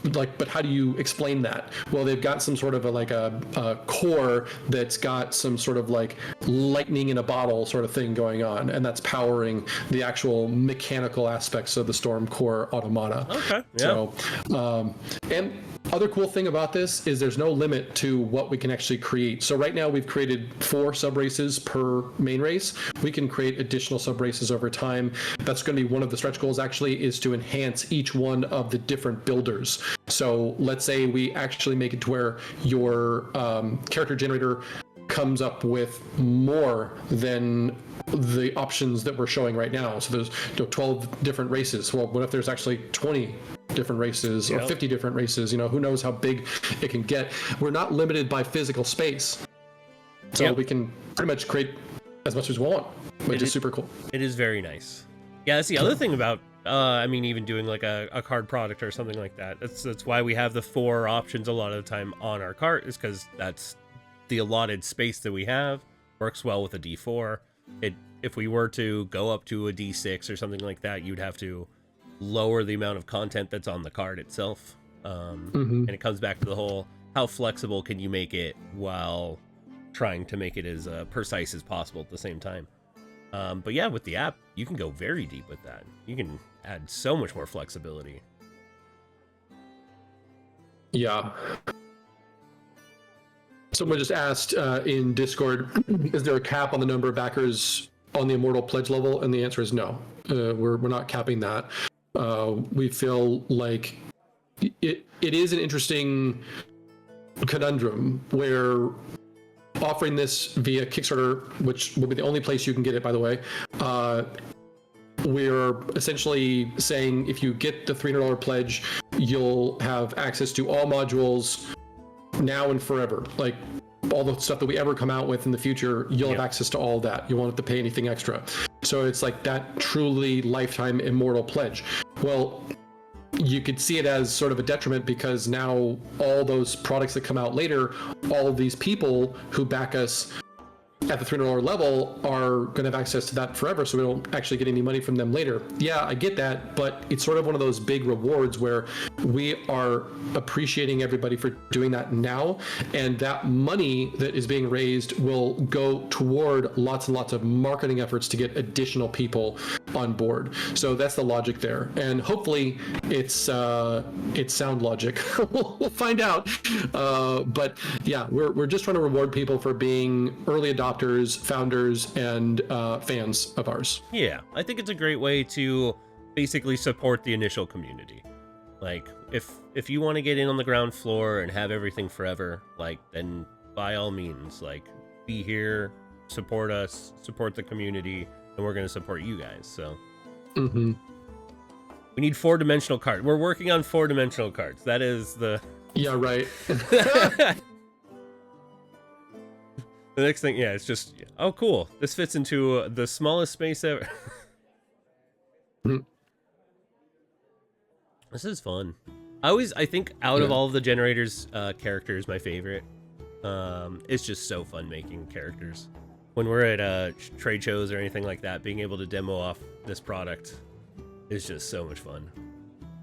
Speaker 2: but how do you explain that? Well, they've got some sort of a core that's got some sort of like lightning in a bottle sort of thing going on, and that's powering the actual mechanical aspects of the Stormcore automata.
Speaker 1: Okay. Yeah.
Speaker 2: So, and other cool thing about this is there's no limit to what we can actually create. So right now we've created 4 sub-races per main race. We can create additional sub-races over time. That's going to be one of the stretch goals, actually, is to enhance each one of the different builders. So let's say we actually make it to where your character generator comes up with more than the options that we're showing right now. So there's 12 different races. Well, what if there's actually 20 different races or 50 different races? Who knows how big it can get. We're not limited by physical space, so we can pretty much create as much as we want, which is super cool.
Speaker 1: It is very nice. Yeah, that's the other thing about even doing like a card product or something like that. That's why we have the 4 options a lot of the time on our cart, is because that's the allotted space that we have. Works well with a D4. If we were to go up to a D6 or something like that, you'd have to lower the amount of content that's on the card itself. And it comes back to the whole, how flexible can you make it while trying to make it as precise as possible at the same time. But yeah, with the app, you can go very deep with that. You can add so much more flexibility.
Speaker 2: Yeah. Someone just asked in Discord, is there a cap on the number of backers on the Immortal Pledge level? And the answer is no. We're not capping that. We feel like it is an interesting conundrum where offering this via Kickstarter, which will be the only place you can get it, by the way, we're essentially saying if you get the $300 pledge, you'll have access to all modules now and forever. Like all the stuff that we ever come out with in the future, you'll have access to all that. You won't have to pay anything extra. So it's like that truly lifetime immortal pledge. Well, you could see it as sort of a detriment, because now all those products that come out later, all of these people who back us at the $300 level are going to have access to that forever, so we don't actually get any money from them later. Yeah, I get that, but it's sort of one of those big rewards where we are appreciating everybody for doing that now, and that money that is being raised will go toward lots and lots of marketing efforts to get additional people on board. So that's the logic there, and hopefully it's sound logic. We'll find out. But yeah, we're just trying to reward people for being early adopters, founders, and fans of ours.
Speaker 1: Yeah, I think it's a great way to basically support the initial community. Like, if you want to get in on the ground floor and have everything forever, like, then by all means, like, be here, support us, support the community, and we're going to support you guys. So we need 4-dimensional cards. We're working on 4-dimensional cards. That is the
Speaker 2: right.
Speaker 1: The next thing, it's just, oh, cool. This fits into the smallest space ever. This is fun. I think out of all of the generators, character is my favorite. It's just so fun making characters. When we're at trade shows or anything like that, being able to demo off this product is just so much fun.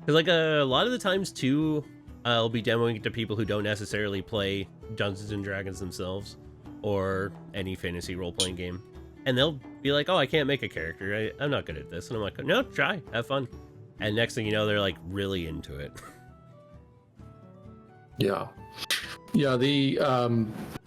Speaker 1: Because like a lot of the times too, I'll be demoing it to people who don't necessarily play Dungeons and Dragons themselves, or any fantasy role-playing game, and they'll be like, oh, I can't make a character, I'm not good at this. And I'm like, no, try, have fun. And next thing you know, they're like really into it.
Speaker 2: Yeah, the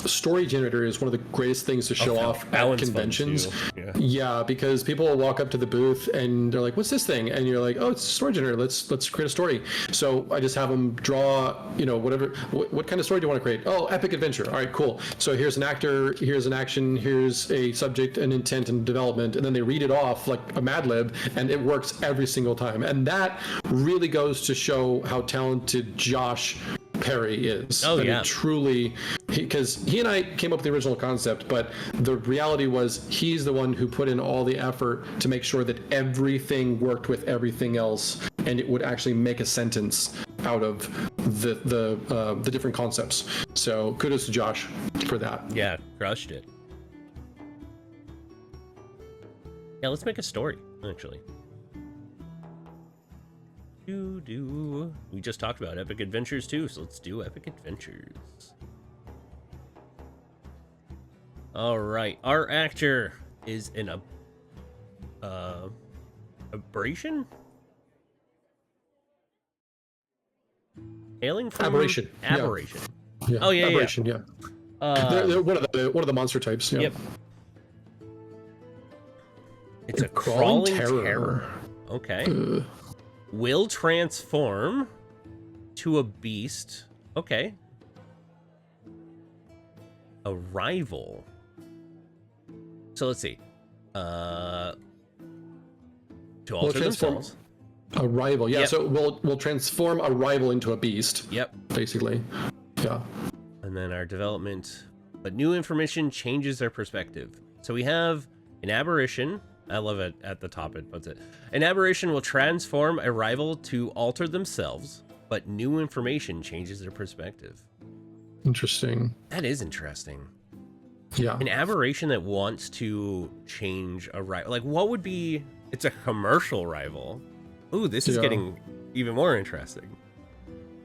Speaker 2: story generator is one of the greatest things to show off at conventions. Yeah, because people will walk up to the booth and they're like, "What's this thing?" And you're like, "Oh, it's a story generator. Let's create a story." So I just have them draw, whatever. What kind of story do you want to create? Oh, epic adventure. All right, cool. So here's an actor, here's an action, here's a subject, an intent, and development, and then they read it off like a Mad Lib, and it works every single time. And that really goes to show how talented Josh Perry is.
Speaker 1: Oh, yeah.
Speaker 2: Truly, because he and I came up with the original concept, but the reality was he's the one who put in all the effort to make sure that everything worked with everything else, and it would actually make a sentence out of the different concepts. So kudos to Josh for that.
Speaker 1: Yeah, crushed it. Yeah, let's make a story, actually. We just talked about Epic Adventures too, so let's do Epic Adventures. All right, our actor is an aberration? Hailing from
Speaker 2: aberration. Yeah.
Speaker 1: Oh yeah,
Speaker 2: aberration. Yeah. They're one of the monster types. Yeah.
Speaker 1: Yep. It's a crawling terror. Okay. Will transform to a beast. Okay. A rival. So let's see. To alter themselves.
Speaker 2: A rival. Yeah. Yep. So we'll transform a rival into a beast.
Speaker 1: Yep.
Speaker 2: Basically. Yeah.
Speaker 1: And then our development. But new information changes their perspective. So we have an aberration. I love it at the top. It puts it. An aberration will transform a rival to alter themselves, but new information changes their perspective.
Speaker 2: Interesting.
Speaker 1: That is interesting.
Speaker 2: Yeah.
Speaker 1: An aberration that wants to change a rival. Like, what would be... It's a commercial rival. Ooh, this is getting even more interesting.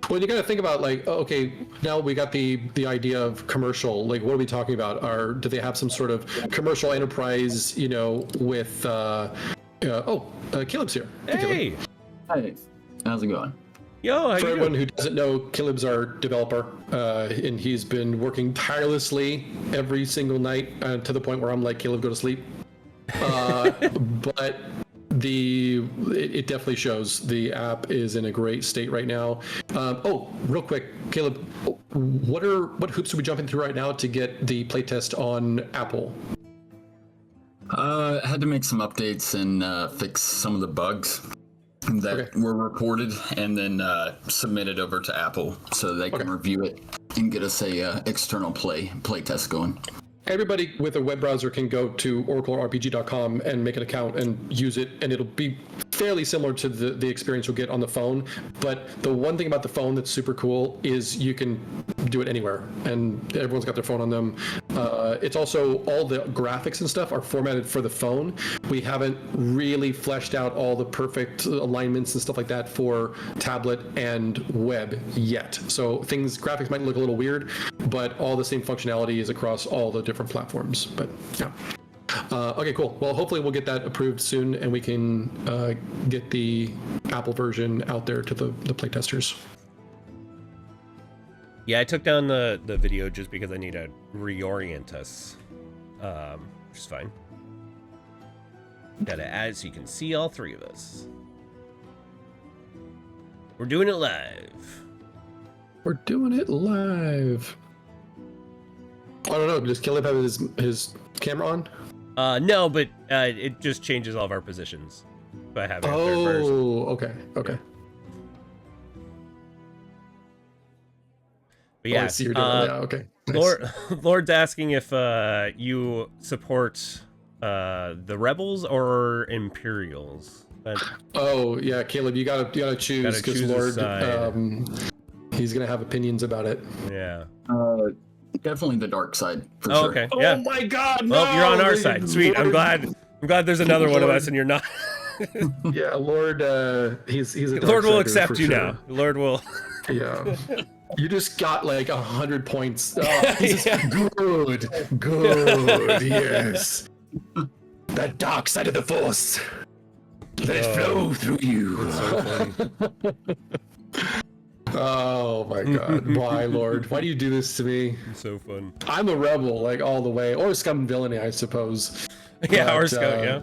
Speaker 2: Well, you got to think about, like, okay, now we got the idea of commercial. Like, what are we talking about? Do they have some sort of commercial enterprise, with, Caleb's here.
Speaker 1: Hey!
Speaker 2: Caleb.
Speaker 4: Hi, how's it going?
Speaker 1: Yo, how
Speaker 2: For
Speaker 1: you
Speaker 2: everyone
Speaker 1: doing?
Speaker 2: who doesn't know, Caleb's our developer, and he's been working tirelessly every single night to the point where I'm like, Caleb, go to sleep. But it definitely shows the app is in a great state right now. Real quick, Caleb, what hoops are we jumping through right now to get the playtest on Apple?
Speaker 4: I had to make some updates and fix some of the bugs that were reported, and then submit it over to Apple so they can review it and get us a external playtest going.
Speaker 2: Everybody with a web browser can go to oraclerpg.com and make an account and use it, and it'll be fairly similar to the experience you'll get on the phone. But the one thing about the phone that's super cool is you can do it anywhere, and everyone's got their phone on them. It's also, all the graphics and stuff are formatted for the phone. We haven't really fleshed out all the perfect alignments and stuff like that for tablet and web yet. So graphics might look a little weird, but all the same functionality is across all the different platforms. But yeah. Okay, cool. Well, hopefully we'll get that approved soon, and we can get the Apple version out there to the playtesters.
Speaker 1: Yeah, I took down the video just because I need to reorient us, which is fine. Gotta add so you can see all three of us. We're doing it live.
Speaker 2: We're doing it live. I don't know. Does Caleb have his camera on?
Speaker 1: No, but it just changes all of our positions by having it there first.
Speaker 2: Oh, okay.
Speaker 1: But
Speaker 2: yeah, I see you're doing it. Yeah, okay. Nice.
Speaker 1: Lord's asking if you support the Rebels or Imperials.
Speaker 2: Oh yeah, Caleb, you gotta choose, because Lord, he's gonna have opinions about it.
Speaker 1: Yeah.
Speaker 4: Definitely the dark side. For sure.
Speaker 1: Okay. Yeah.
Speaker 2: Oh my God! No!
Speaker 1: Well, you're on our side. Sweet. I'm glad there's another one of us, and you're not.
Speaker 2: Yeah, Lord. He's a dark
Speaker 1: Lord will
Speaker 2: sider
Speaker 1: accept
Speaker 2: for
Speaker 1: you
Speaker 2: sure.
Speaker 1: now. Lord will.
Speaker 2: Yeah. You just got like 100 points. Oh, Good. Yes. The dark side of the Force. Let it flow through you.
Speaker 1: That's so funny.
Speaker 2: Oh my god. Why, Lord? Why do you do this to me?
Speaker 1: It's so fun.
Speaker 2: I'm a rebel, like, all the way. Or scum and villainy, I suppose.
Speaker 1: Yeah, or scum, yeah.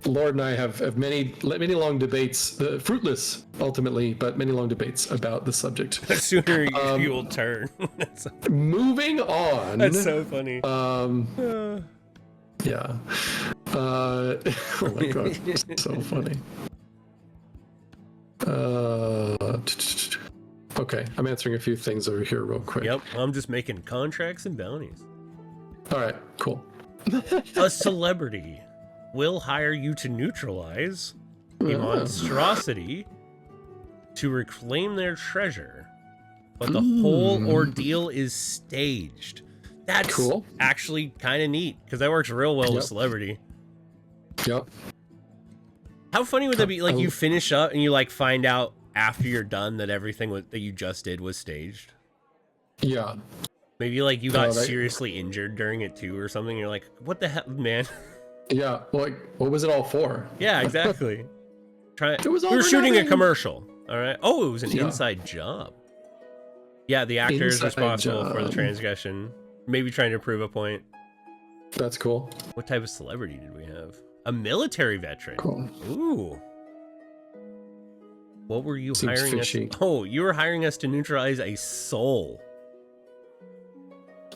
Speaker 2: Lord and I have many long debates, fruitless ultimately, but many long debates about the subject.
Speaker 1: The sooner you will turn.
Speaker 2: Moving on.
Speaker 1: That's so funny.
Speaker 2: Yeah. Oh my god, so funny. Okay, I'm answering a few things over here real quick.
Speaker 1: Yep, I'm just making contracts and bounties.
Speaker 2: All right, cool.
Speaker 1: A celebrity will hire you to neutralize a monstrosity to reclaim their treasure, but the whole ordeal is staged. That's
Speaker 2: cool.
Speaker 1: Actually kind of neat, because that works real well with celebrity.
Speaker 2: Yep.
Speaker 1: How funny would that be? Like, you finish up and you like find out after you're done that everything that you just did was staged.
Speaker 2: Yeah.
Speaker 1: Maybe like you got seriously injured during it too, or something. You're like, what the hell, man?
Speaker 2: Yeah. Like, what was it all for?
Speaker 1: Yeah, exactly.
Speaker 2: It was all
Speaker 1: we were shooting
Speaker 2: nothing.
Speaker 1: a commercial. All right. Oh, it was an inside job. Yeah, the actor is responsible for the transgression. Maybe trying to prove a point.
Speaker 2: That's cool.
Speaker 1: What type of celebrity did we have? A military veteran.
Speaker 2: Cool.
Speaker 1: Ooh. What were you
Speaker 2: Seems
Speaker 1: hiring
Speaker 2: fishy.
Speaker 1: us? Oh, you were hiring us to neutralize a soul.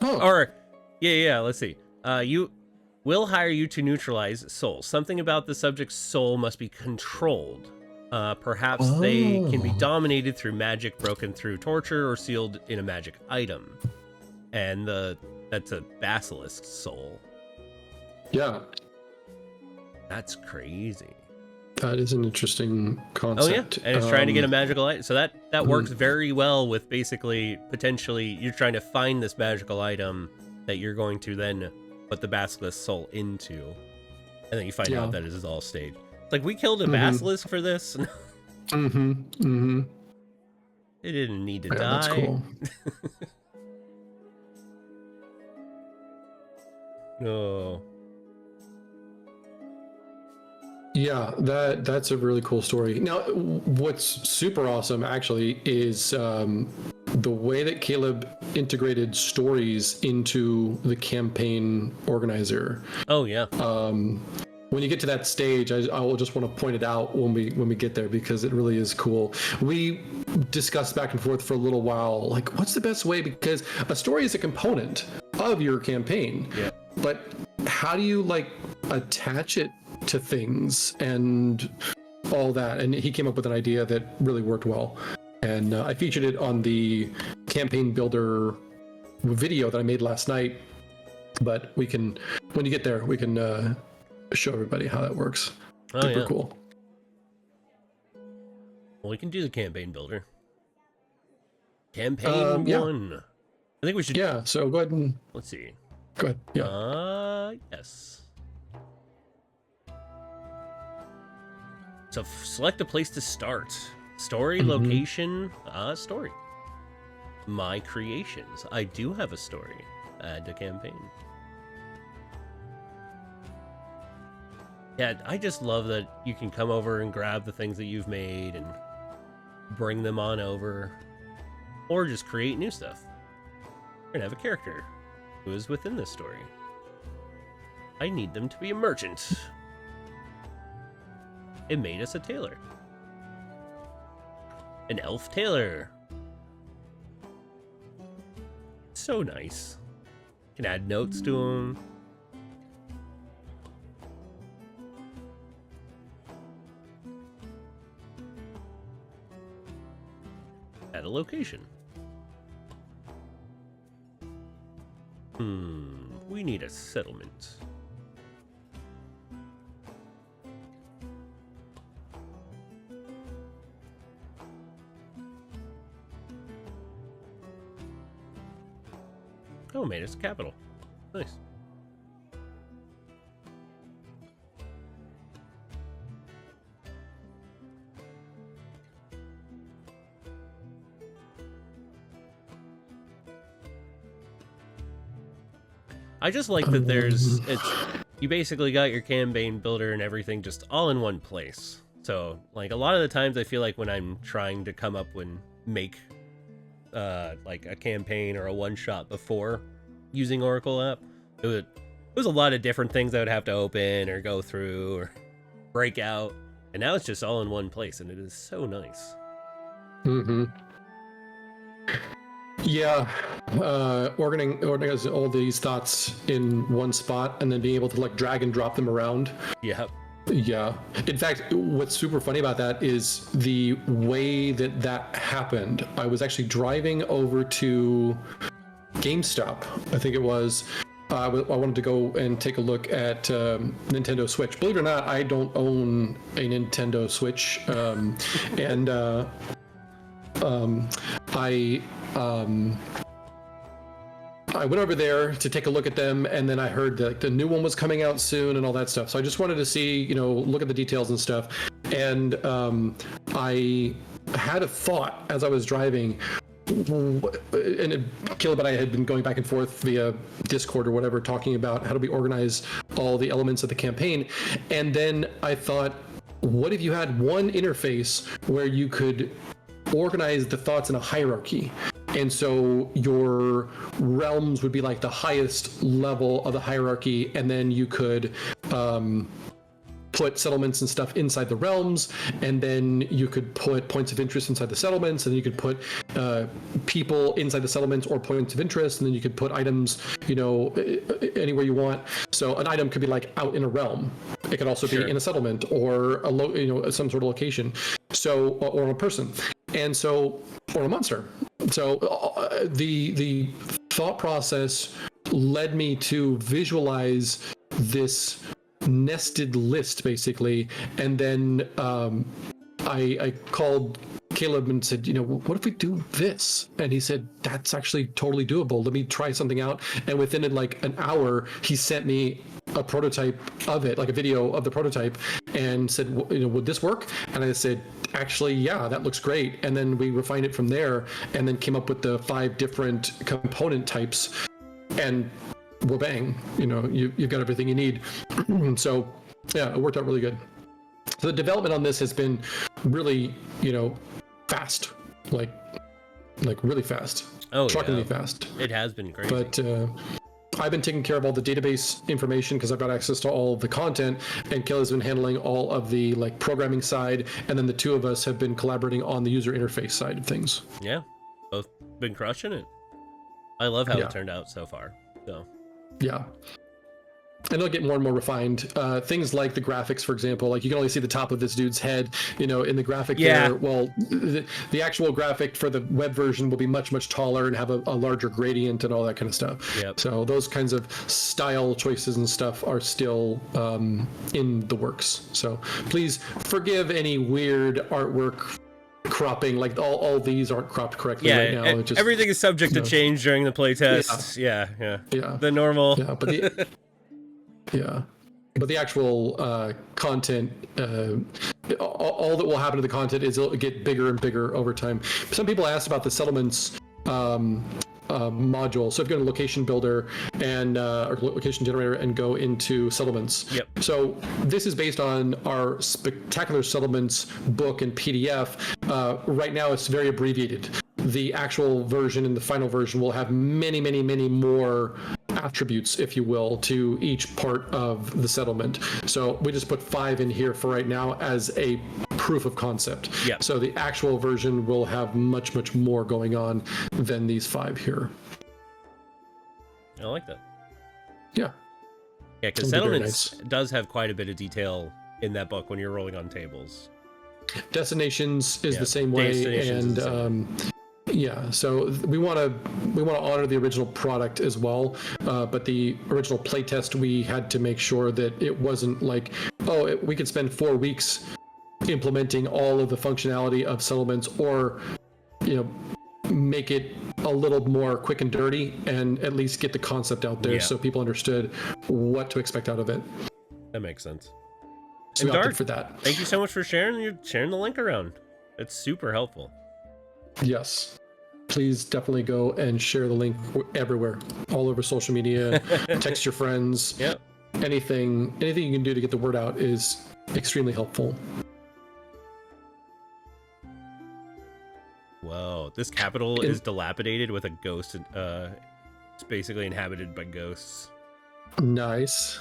Speaker 2: Oh.
Speaker 1: Or, yeah. Let's see. You will hire you to neutralize soul. Something about the subject's soul must be controlled. Perhaps they can be dominated through magic, broken through torture, or sealed in a magic item. And that's a basilisk soul.
Speaker 2: Yeah.
Speaker 1: That's crazy.
Speaker 2: That is an interesting concept.
Speaker 1: Oh yeah, and it's trying to get a magical item. So that works very well with basically, potentially, you're trying to find this magical item that you're going to then put the basilisk soul into. And then you find out that it is all staged. It's like, we killed a basilisk for this. It didn't need to die.
Speaker 2: That's cool.
Speaker 1: No.
Speaker 2: Yeah, that's a really cool story. Now, what's super awesome actually is the way that Caleb integrated stories into the campaign organizer.
Speaker 1: Oh yeah.
Speaker 2: When you get to that stage, I will just want to point it out when we get there, because it really is cool. We discussed back and forth for a little while, like, what's the best way? Because a story is a component of your campaign.
Speaker 1: Yeah.
Speaker 2: But how do you like attach it to things and all that? And he came up with an idea that really worked well. And I featured it on the campaign builder video that I made last night. But we can, when you get there, we can show everybody how that works. Super cool.
Speaker 1: Well, we can do the campaign builder. Campaign 1. I think we should.
Speaker 2: Yeah. So go ahead and.
Speaker 1: Let's see.
Speaker 2: Go ahead. Yeah.
Speaker 1: Yes. So select a place to start. Story, location, story. My creations. I do have a story. Add to campaign. Yeah, I just love that you can come over and grab the things that you've made and bring them on over. Or just create new stuff. We're gonna have a character who is within this story. I need them to be a merchant. It made us a tailor. An elf tailor. So nice. Can add notes to them. Add a location. We need a settlement. Oh, made us a capital. Nice. I just like that you basically got your campaign builder and everything just all in one place. So, like, a lot of the times I feel like when I'm trying to come up and make like a campaign or a one-shot before using Oracle app, it was a lot of different things I would have to open or go through or break out, and now it's just all in one place, and it is so nice.
Speaker 2: Yeah, organizing all these thoughts in one spot and then being able to like drag and drop them around.
Speaker 1: Yep.
Speaker 2: Yeah. In fact, what's super funny about that is the way that happened. I was actually driving over to GameStop, I think it was. I wanted to go and take a look at Nintendo Switch. Believe it or not, I don't own a Nintendo Switch, and I went over there to take a look at them, and then I heard that the new one was coming out soon and all that stuff. So I just wanted to see, look at the details and stuff. And I had a thought as I was driving, and Caleb and I had been going back and forth via Discord or whatever, talking about how do we organize all the elements of the campaign. And then I thought, what if you had one interface where you could organize the thoughts in a hierarchy? And so your realms would be like the highest level of the hierarchy, and then you could put settlements and stuff inside the realms, and then you could put points of interest inside the settlements, and then you could put people inside the settlements or points of interest, and then you could put items, anywhere you want. So an item could be like out in a realm. It could also be in a settlement or some sort of location. So or a person, and so or a monster. So the thought process led me to visualize this nested list basically, and then I called Caleb and said, what if we do this? And he said, that's actually totally doable. Let me try something out. And within like an hour, he sent me a prototype of it, like a video of the prototype, and said, would this work? And I said, actually, yeah, that looks great. And then we refined it from there, and then came up with the 5 different component types, and well, bang, you've got everything you need. So yeah, it worked out really good. So the development on this has been really, fast, like really fast.
Speaker 1: Oh,
Speaker 2: shockingly fast.
Speaker 1: It has been crazy.
Speaker 2: But I've been taking care of all the database information because I've got access to all of the content, and Kelly's been handling all of the like programming side, and then the two of us have been collaborating on the user interface side of things.
Speaker 1: Yeah, both been crushing it. I love how it turned out so far. So
Speaker 2: yeah. And it'll get more and more refined. Things like the graphics, for example, like you can only see the top of this dude's head, in the graphic there. Well, the actual graphic for the web version will be much, much taller and have a larger gradient and all that kind of stuff.
Speaker 1: Yep.
Speaker 2: So those kinds of style choices and stuff are still in the works. So please forgive any weird artwork cropping, like all these aren't cropped correctly right now.
Speaker 1: It just, everything is subject to change during the playtest. Yeah. The normal.
Speaker 2: Yeah, but but the actual content, all that will happen to the content is it'll get bigger and bigger over time. Some people asked about the settlements module. So if you go to location builder and or location generator and go into settlements.
Speaker 1: Yep.
Speaker 2: So this is based on our Spectacular Settlements book and PDF. Right now it's very abbreviated. The actual version and the final version will have many, many, many more attributes, if you will, to each part of the settlement. So we just put 5 in here for right now as a proof of concept.
Speaker 1: Yeah.
Speaker 2: So the actual version will have much, much more going on than these 5 here.
Speaker 1: I like that.
Speaker 2: Yeah.
Speaker 1: Yeah, because Settlements does have quite a bit of detail in that book when you're rolling on tables.
Speaker 2: Destinations is the same way, and yeah, so we want to honor the original product as well, but the original playtest, we had to make sure that it wasn't like, we could spend 4 weeks implementing all of the functionality of settlements, or make it a little more quick and dirty, and at least get the concept out there so people understood what to expect out of it.
Speaker 1: That makes sense.
Speaker 2: So we opted for that.
Speaker 1: Thank you so much for sharing the link around. It's super helpful.
Speaker 2: Yes. Please definitely go and share the link everywhere, all over social media, text your friends.
Speaker 1: Yep.
Speaker 2: Anything you can do to get the word out is extremely helpful.
Speaker 1: Whoa, this capital is dilapidated with a ghost. It's basically inhabited by ghosts.
Speaker 2: Nice.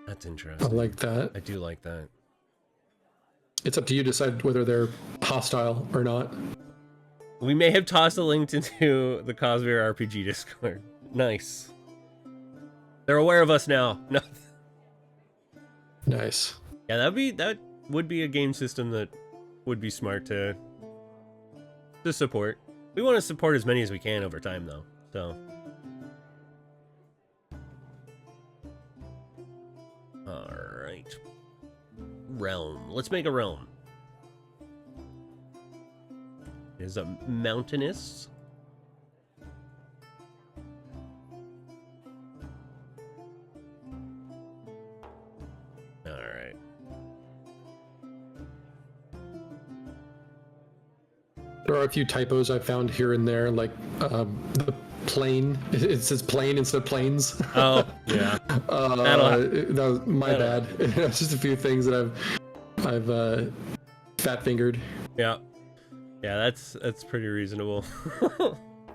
Speaker 1: That's interesting.
Speaker 2: I like that.
Speaker 1: I do like that.
Speaker 2: It's up to you to decide whether they're hostile or not.
Speaker 1: We may have tossed a link into the Cosmere RPG Discord. Nice. They're aware of us now. No.
Speaker 2: Nice.
Speaker 1: Yeah, that would be a game system that would be smart to support. We want to support as many as we can over time, though. So. All right. Realm. Let's make a realm. Is a mountainous. All right.
Speaker 2: There are a few typos I found here and there, like the plane. It says plane instead of planes.
Speaker 1: Oh, yeah.
Speaker 2: That was my bad. It's just a few things that I've fat fingered.
Speaker 1: Yeah. Yeah, that's pretty reasonable.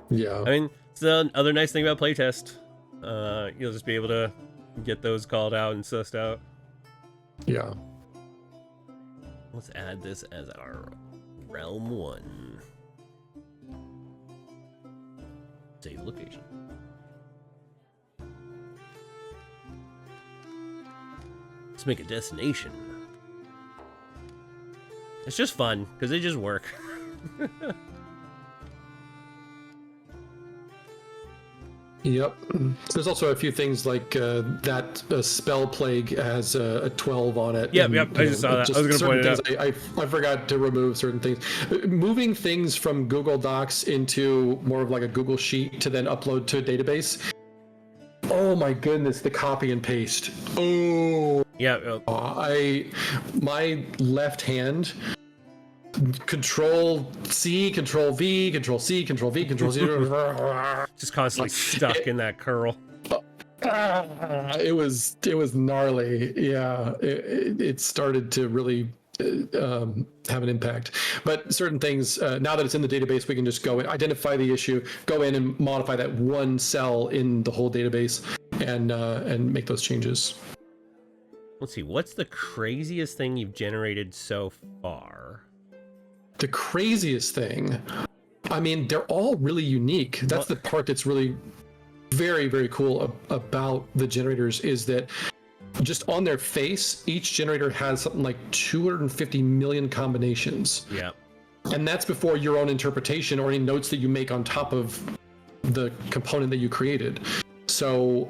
Speaker 2: Yeah.
Speaker 1: I mean, it's the other nice thing about playtest. You'll just be able to get those called out and sussed out.
Speaker 2: Yeah.
Speaker 1: Let's add this as our Realm 1. Save location. Let's make a destination. It's just fun, because they just work.
Speaker 2: Yep. There's also a few things like that spell plague has a 12 on it.
Speaker 1: Yep, I just saw that. I was going to point it out.
Speaker 2: I forgot to remove certain things. Moving things from Google Docs into more of like a Google Sheet to then upload to a database. Oh my goodness, the copy and paste. Oh.
Speaker 1: Yeah.
Speaker 2: My left hand, Control C, Control V, Control C, Control V, Control Z.
Speaker 1: Just constantly stuck in that curl.
Speaker 2: It was gnarly. Yeah, it started to really have an impact. But certain things, now that it's in the database, we can just go and identify the issue, go in and modify that one cell in the whole database, and make those changes.
Speaker 1: Let's see, what's the craziest thing you've generated so far?
Speaker 2: The craziest thing, I mean, they're all really unique. That's the part that's really very, very cool about the generators, is that just on their face, each generator has something like 250 million combinations.
Speaker 1: Yeah.
Speaker 2: And that's before your own interpretation or any notes that you make on top of the component that you created. So,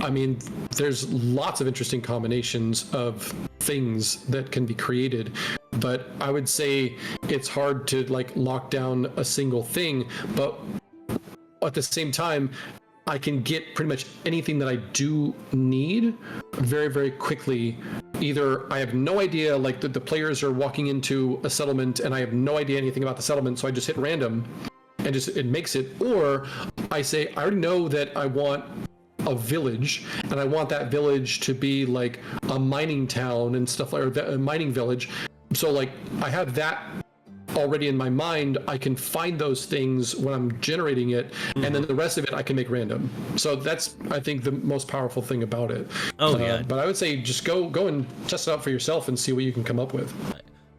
Speaker 2: I mean, there's lots of interesting combinations of things that can be created, but I would say it's hard to like lock down a single thing, but at the same time, I can get pretty much anything that I do need very, very quickly. Either I have no idea, like the players are walking into a settlement and I have no idea anything about the settlement, so I just hit random and it makes it, or I say, I already know that I want a village and I want that village to be like a mining town and stuff, like, or a mining village. So like I have that already in my mind. I can find those things when I'm generating it, and then the rest of it I can make random. So that's, I think, the most powerful thing about it.
Speaker 1: Oh yeah.
Speaker 2: But I would say just go and test it out for yourself and see what you can come up with.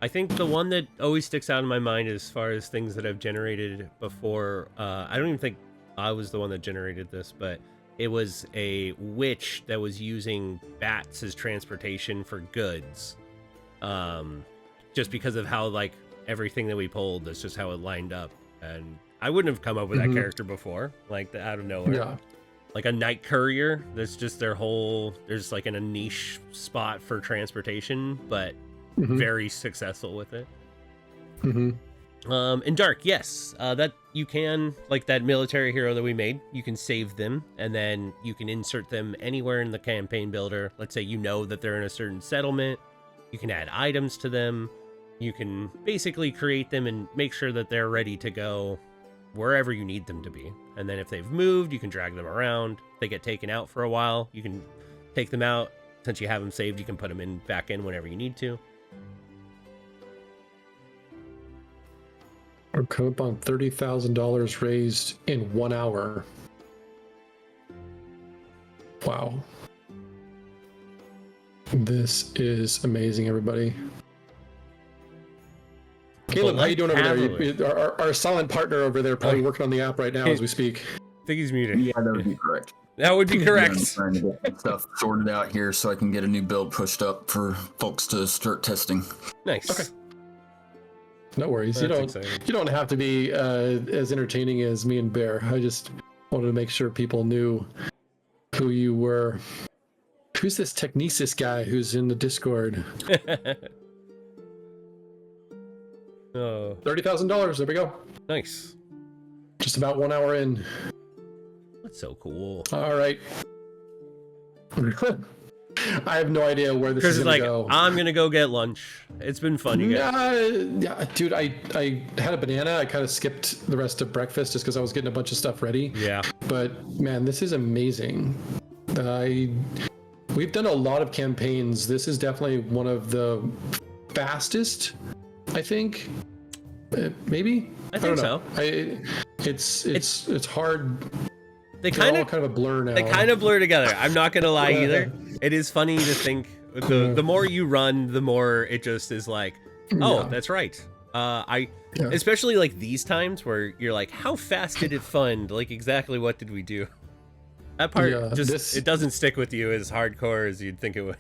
Speaker 1: I think the one that always sticks out in my mind as far as things that I've generated before, I don't even think I was the one that generated this, but it was a witch that was using bats as transportation for goods. Just because of how like everything that we pulled, that's just how it lined up. And I wouldn't have come up with that character before, like out of nowhere.
Speaker 2: Yeah.
Speaker 1: Like a night courier, that's just their whole, there's like a niche spot for transportation, but very successful with it. And Dark, yes, that you can, like that military hero that we made, you can save them and then you can insert them anywhere in the campaign builder. Let's say you know that they're in a certain settlement, you can add items to them. You can basically create them and make sure that they're ready to go wherever you need them to be. And then if they've moved, you can drag them around. If they get taken out for a while, you can take them out. Since you have them saved, you can put them back in whenever you need to.
Speaker 2: We're coming up on $30,000 raised in 1 hour. Wow. This is amazing, everybody. Caleb, how you doing over there? Our silent partner over there probably working on the app right now as we speak.
Speaker 1: I think he's muted.
Speaker 4: Yeah, that would be correct.
Speaker 1: That would be correct.
Speaker 4: I'm trying to get stuff sorted out here so I can get a new build pushed up for folks to start testing.
Speaker 1: Nice.
Speaker 2: Okay. No worries. You don't have to be as entertaining as me and Bear. I just wanted to make sure people knew who you were. Who's this Technesis guy who's in the Discord?
Speaker 1: Oh.
Speaker 2: $30,000. There we go.
Speaker 1: Nice.
Speaker 2: Just about 1 hour in.
Speaker 1: That's so cool.
Speaker 2: All right. I have no idea where this is going to go.
Speaker 1: I'm going to go get lunch. It's been fun, you guys.
Speaker 2: Yeah, dude, I had a banana. I kind of skipped the rest of breakfast just because I was getting a bunch of stuff ready.
Speaker 1: Yeah.
Speaker 2: But, man, this is amazing. We've done a lot of campaigns. This is definitely one of the fastest, I think. Maybe?
Speaker 1: I think so.
Speaker 2: It's hard.
Speaker 1: They kind of
Speaker 2: a blur now.
Speaker 1: They kind of blur together. I'm not gonna lie either. It is funny to think the more you run, the more it just is like, oh, that's right. Especially like these times where you're like, how fast did it fund? Like exactly what did we do? That part it doesn't stick with you as hardcore as you'd think it would.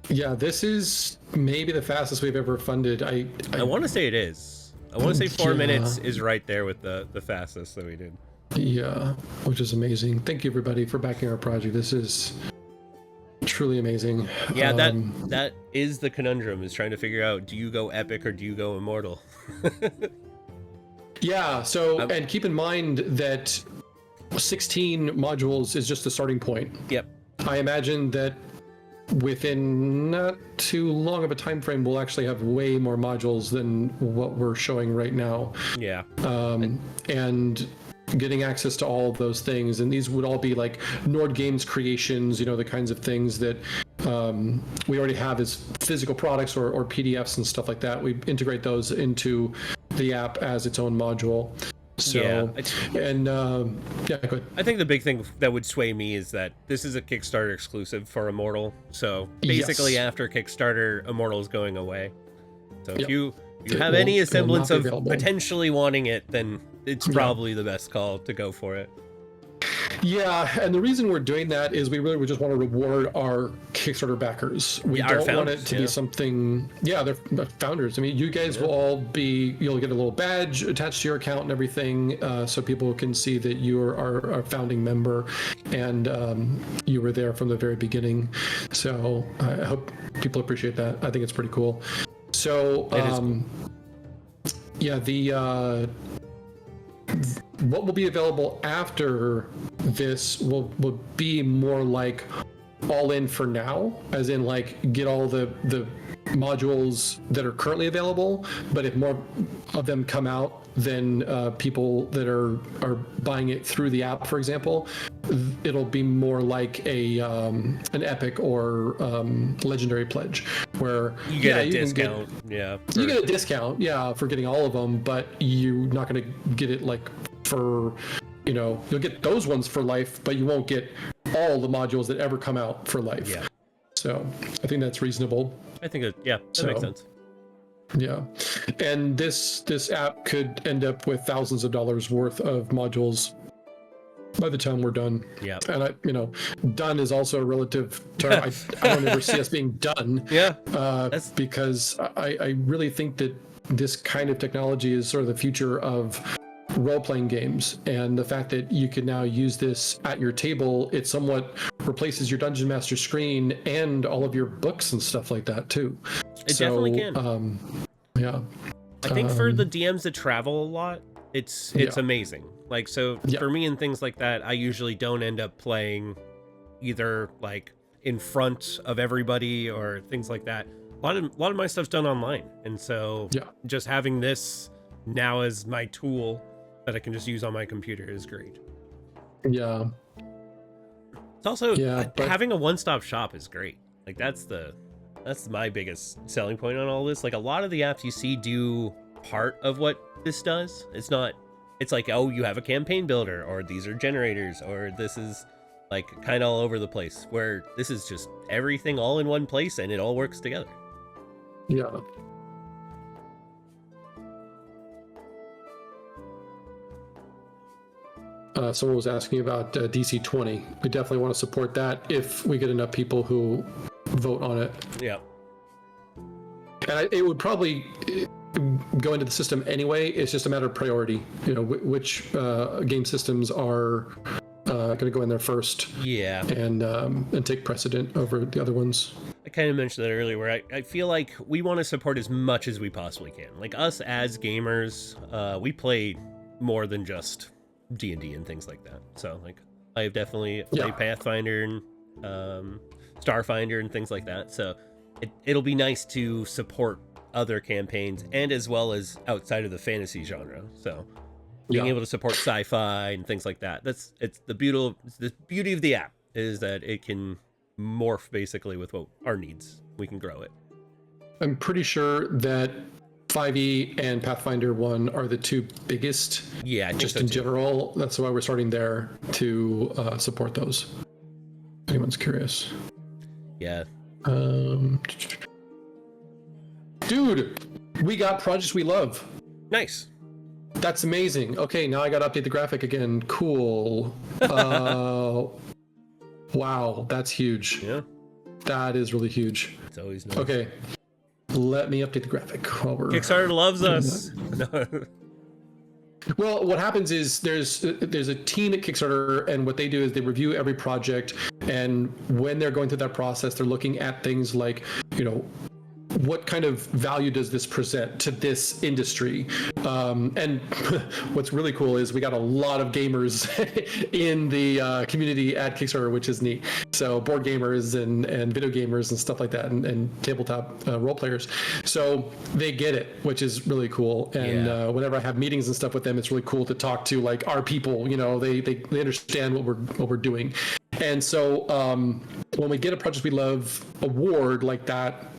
Speaker 2: Yeah, this is maybe the fastest we've ever funded. I
Speaker 1: want to say it is. I want to say 4 minutes is right there with the fastest that we did.
Speaker 2: Yeah, which is amazing. Thank you everybody for backing our project. This is truly amazing.
Speaker 1: Yeah, that is the conundrum, is trying to figure out, do you go epic or do you go immortal?
Speaker 2: Yeah, so and keep in mind that 16 modules is just the starting point.
Speaker 1: Yep.
Speaker 2: I imagine that within not too long of a time frame we'll actually have way more modules than what we're showing right now.
Speaker 1: Yeah.
Speaker 2: And getting access to all of those things, and these would all be like Nord Games creations, the kinds of things that we already have as physical products or PDFs and stuff like that. We integrate those into the app as its own module. So, go ahead.
Speaker 1: I think the big thing that would sway me is that this is a Kickstarter exclusive for Immortal. So basically, after Kickstarter, Immortal is going away. So if you have any semblance of potentially wanting it, then it's probably the best call to go for it.
Speaker 2: Yeah, and the reason we're doing that is we really just want to reward our Kickstarter backers. We don't want it to be something. Yeah, they're founders. I mean, you guys will all be. You'll get a little badge attached to your account and everything, so people can see that you are our founding member, and you were there from the very beginning. So I hope people appreciate that. I think it's pretty cool. So what will be available after this will be more like all in for now, as in like get all the modules that are currently available, but if more of them come out, then people that are buying it through the app, for example, it'll be more like an epic or legendary pledge, where
Speaker 1: you get a discount.
Speaker 2: You get a discount, for getting all of them, but you're not going to get it like for, you'll get those ones for life, but you won't get all the modules that ever come out for life. Yeah. So I think that's reasonable.
Speaker 1: I think that makes sense.
Speaker 2: Yeah, and this app could end up with thousands of dollars worth of modules by the time we're done.
Speaker 1: Yeah,
Speaker 2: and done is also a relative term. I don't ever see us being done.
Speaker 1: Yeah,
Speaker 2: because I really think that this kind of technology is sort of the future of role-playing games, and the fact that you can now use this at your table, it somewhat replaces your Dungeon Master screen and all of your books and stuff like that too.
Speaker 1: It definitely can.
Speaker 2: I
Speaker 1: think for the DMs that travel a lot, it's amazing. Like, so for me and things like that, I usually don't end up playing either like in front of everybody or things like that. A lot of my stuff's done online, and so just having this now as my tool that I can just use on my computer is great.
Speaker 2: Yeah.
Speaker 1: It's also having a one-stop shop is great. Like that's my biggest selling point on all this. Like a lot of the apps you see do part of what this does. It's not, it's like, oh, you have a campaign builder, or these are generators, or this is like kind of all over the place, where this is just everything all in one place and it all works together.
Speaker 2: Yeah. Someone was asking about DC 20. We definitely want to support that if we get enough people who vote on it.
Speaker 1: Yeah.
Speaker 2: And it would probably go into the system anyway. It's just a matter of priority. You know, which game systems are going to go in there first.
Speaker 1: Yeah.
Speaker 2: And take precedent over the other ones.
Speaker 1: I kind of mentioned that earlier, where I feel like we want to support as much as we possibly can. Like, us as gamers, we play more than just D&D and things like that. So, like, I've definitely played Pathfinder and Starfinder and things like that. So it'll be nice to support other campaigns, and as well as outside of the fantasy genre. So being able to support sci-fi and things like that, it's the beauty of the app is that it can morph basically with what our needs. We can grow it.
Speaker 2: I'm pretty sure that 5e and Pathfinder 1 are the two biggest.
Speaker 1: Yeah, I think
Speaker 2: just
Speaker 1: so
Speaker 2: in
Speaker 1: too. General.
Speaker 2: That's why we're starting there to support those. If anyone's curious.
Speaker 1: Yeah.
Speaker 2: Dude, we got projects we love.
Speaker 1: Nice.
Speaker 2: That's amazing. Okay, now I got to update the graphic again. Cool. Wow, that's huge.
Speaker 1: Yeah.
Speaker 2: That is really huge.
Speaker 1: It's always nice.
Speaker 2: Okay. Let me update the graphic while we're...
Speaker 1: Kickstarter loves us.
Speaker 2: Well, what happens is there's a team at Kickstarter, and what they do is they review every project, and when they're going through that process, they're looking at things like, you know, what kind of value does this present to this industry? And what's really cool is we got a lot of gamers in the community at Kickstarter, which is neat. So board gamers and video gamers and stuff like that, and tabletop role players. So they get it, which is really cool. And whenever I have meetings and stuff with them, it's really cool to talk to like our people. You know, they understand what we're doing. And so when we get a Project We Love award like that,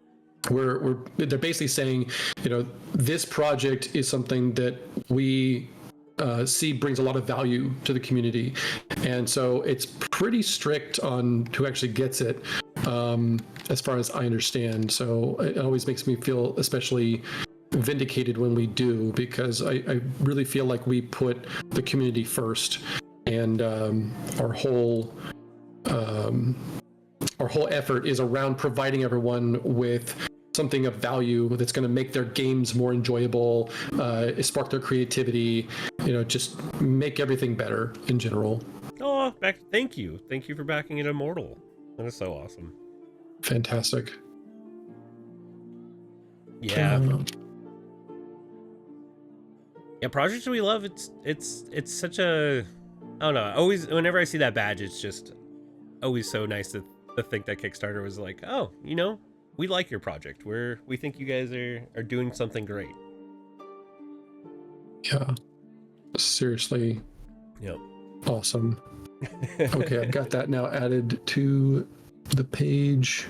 Speaker 2: they're basically saying, you know, this project is something that we see brings a lot of value to the community, and so it's pretty strict on who actually gets it, as far as I understand. So it always makes me feel especially vindicated when we do, because I really feel like we put the community first, and our whole effort is around providing everyone with something of value that's going to make their games more enjoyable, spark their creativity, you know, just make everything better in general.
Speaker 1: Oh, thank you for backing it Immortal. That is so awesome.
Speaker 2: Fantastic.
Speaker 1: Yeah. Yeah, Projects We Love, it's such a, I don't know, always whenever I see that badge, it's just always so nice to think that Kickstarter was like, oh, you know, we like your project. We think you guys are doing something great.
Speaker 2: Yeah. Seriously.
Speaker 1: Yep.
Speaker 2: Awesome. Okay, I've got that now added to the page.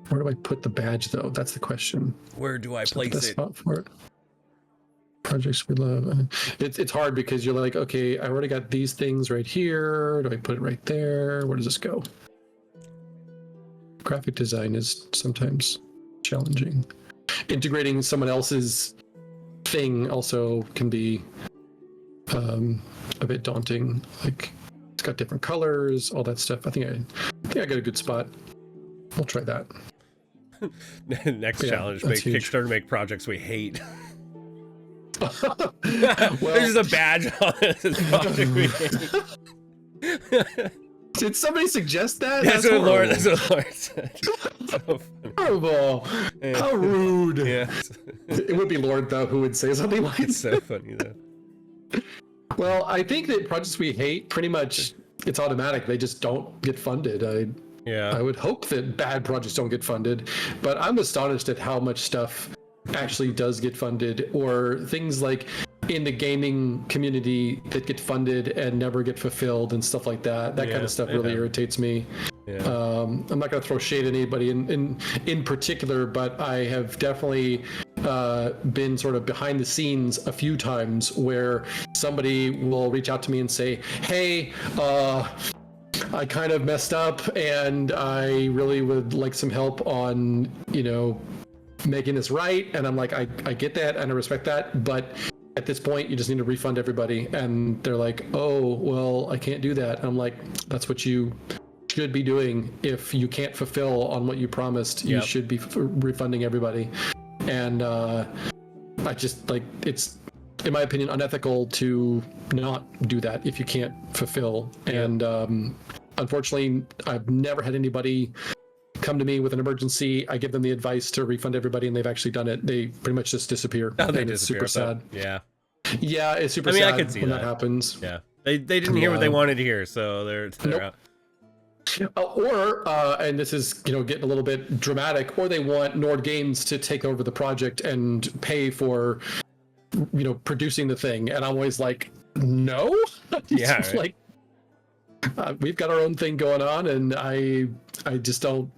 Speaker 2: Where do I put the badge, though? That's the question.
Speaker 1: Where do I place it?
Speaker 2: Spot for it. Projects We Love. It's hard because you're like, okay, I already got these things right here. Do I put it right there? Where does this go? Graphic design is sometimes challenging. Integrating someone else's thing also can be a bit daunting. Like, it's got different colors, all that stuff. I think I got a good spot. We'll try that.
Speaker 1: Next challenge: make huge. Kickstarter make projects we hate.
Speaker 2: Well,
Speaker 1: there's a badge on it. This project we hate.
Speaker 2: Did somebody suggest that?
Speaker 1: That's what Lord said. So
Speaker 2: horrible. Yeah. How rude.
Speaker 1: Yeah.
Speaker 2: It would be Lord, though, who would say something like that.
Speaker 1: It's so funny, though.
Speaker 2: Well, I think that projects we hate, pretty much, it's automatic. They just don't get funded. I would hope that bad projects don't get funded, but I'm astonished at how much stuff actually does get funded, or things like in the gaming community that get funded and never get fulfilled and stuff like that. That kind of stuff really irritates me.
Speaker 1: Yeah.
Speaker 2: I'm not going to throw shade at anybody in particular, but I have definitely been sort of behind the scenes a few times where somebody will reach out to me and say, hey, I kind of messed up and I really would like some help on, making this right. And I'm like, I get that and I respect that, but at this point you just need to refund everybody. And they're like, oh, well, I can't do that. And I'm like, that's what you should be doing. If you can't fulfill on what you promised, you should be refunding everybody. And I just it's, in my opinion, unethical to not do that if you can't fulfill. And unfortunately, I've never had anybody come to me with an emergency. I give them the advice to refund everybody, and they've actually done it. They pretty much just disappear.
Speaker 1: Oh, they
Speaker 2: and
Speaker 1: disappear.
Speaker 2: It's super sad.
Speaker 1: Yeah.
Speaker 2: Yeah, it's super sad
Speaker 1: I could see
Speaker 2: when that happens.
Speaker 1: Yeah. They didn't hear what they wanted to hear, so they're out.
Speaker 2: And this is getting a little bit dramatic, or they want Nord Games to take over the project and pay for producing the thing, and I'm always like, no.
Speaker 1: Yeah, right.
Speaker 2: Like we've got our own thing going on, and I just don't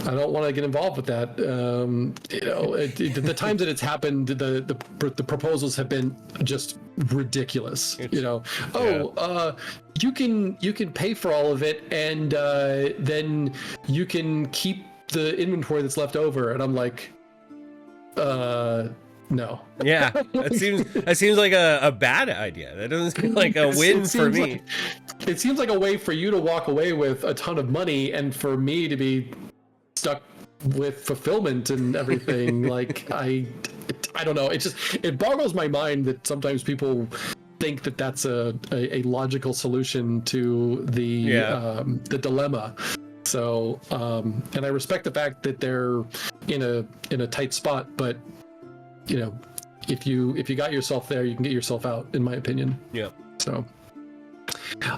Speaker 2: want to get involved with that. The times that it's happened, the proposals have been just ridiculous. You can pay for all of it, and then you can keep the inventory that's left over. And I'm like, no.
Speaker 1: Yeah, that seems like a bad idea. That doesn't seem like a win for me.
Speaker 2: It seems like a way for you to walk away with a ton of money, and for me to be stuck with fulfillment and everything. Like I don't know. It boggles my mind that sometimes people think that that's a logical solution to the dilemma. So and I respect the fact that they're in a tight spot, but if you got yourself there, you can get yourself out, in my opinion.
Speaker 1: Yeah.
Speaker 2: So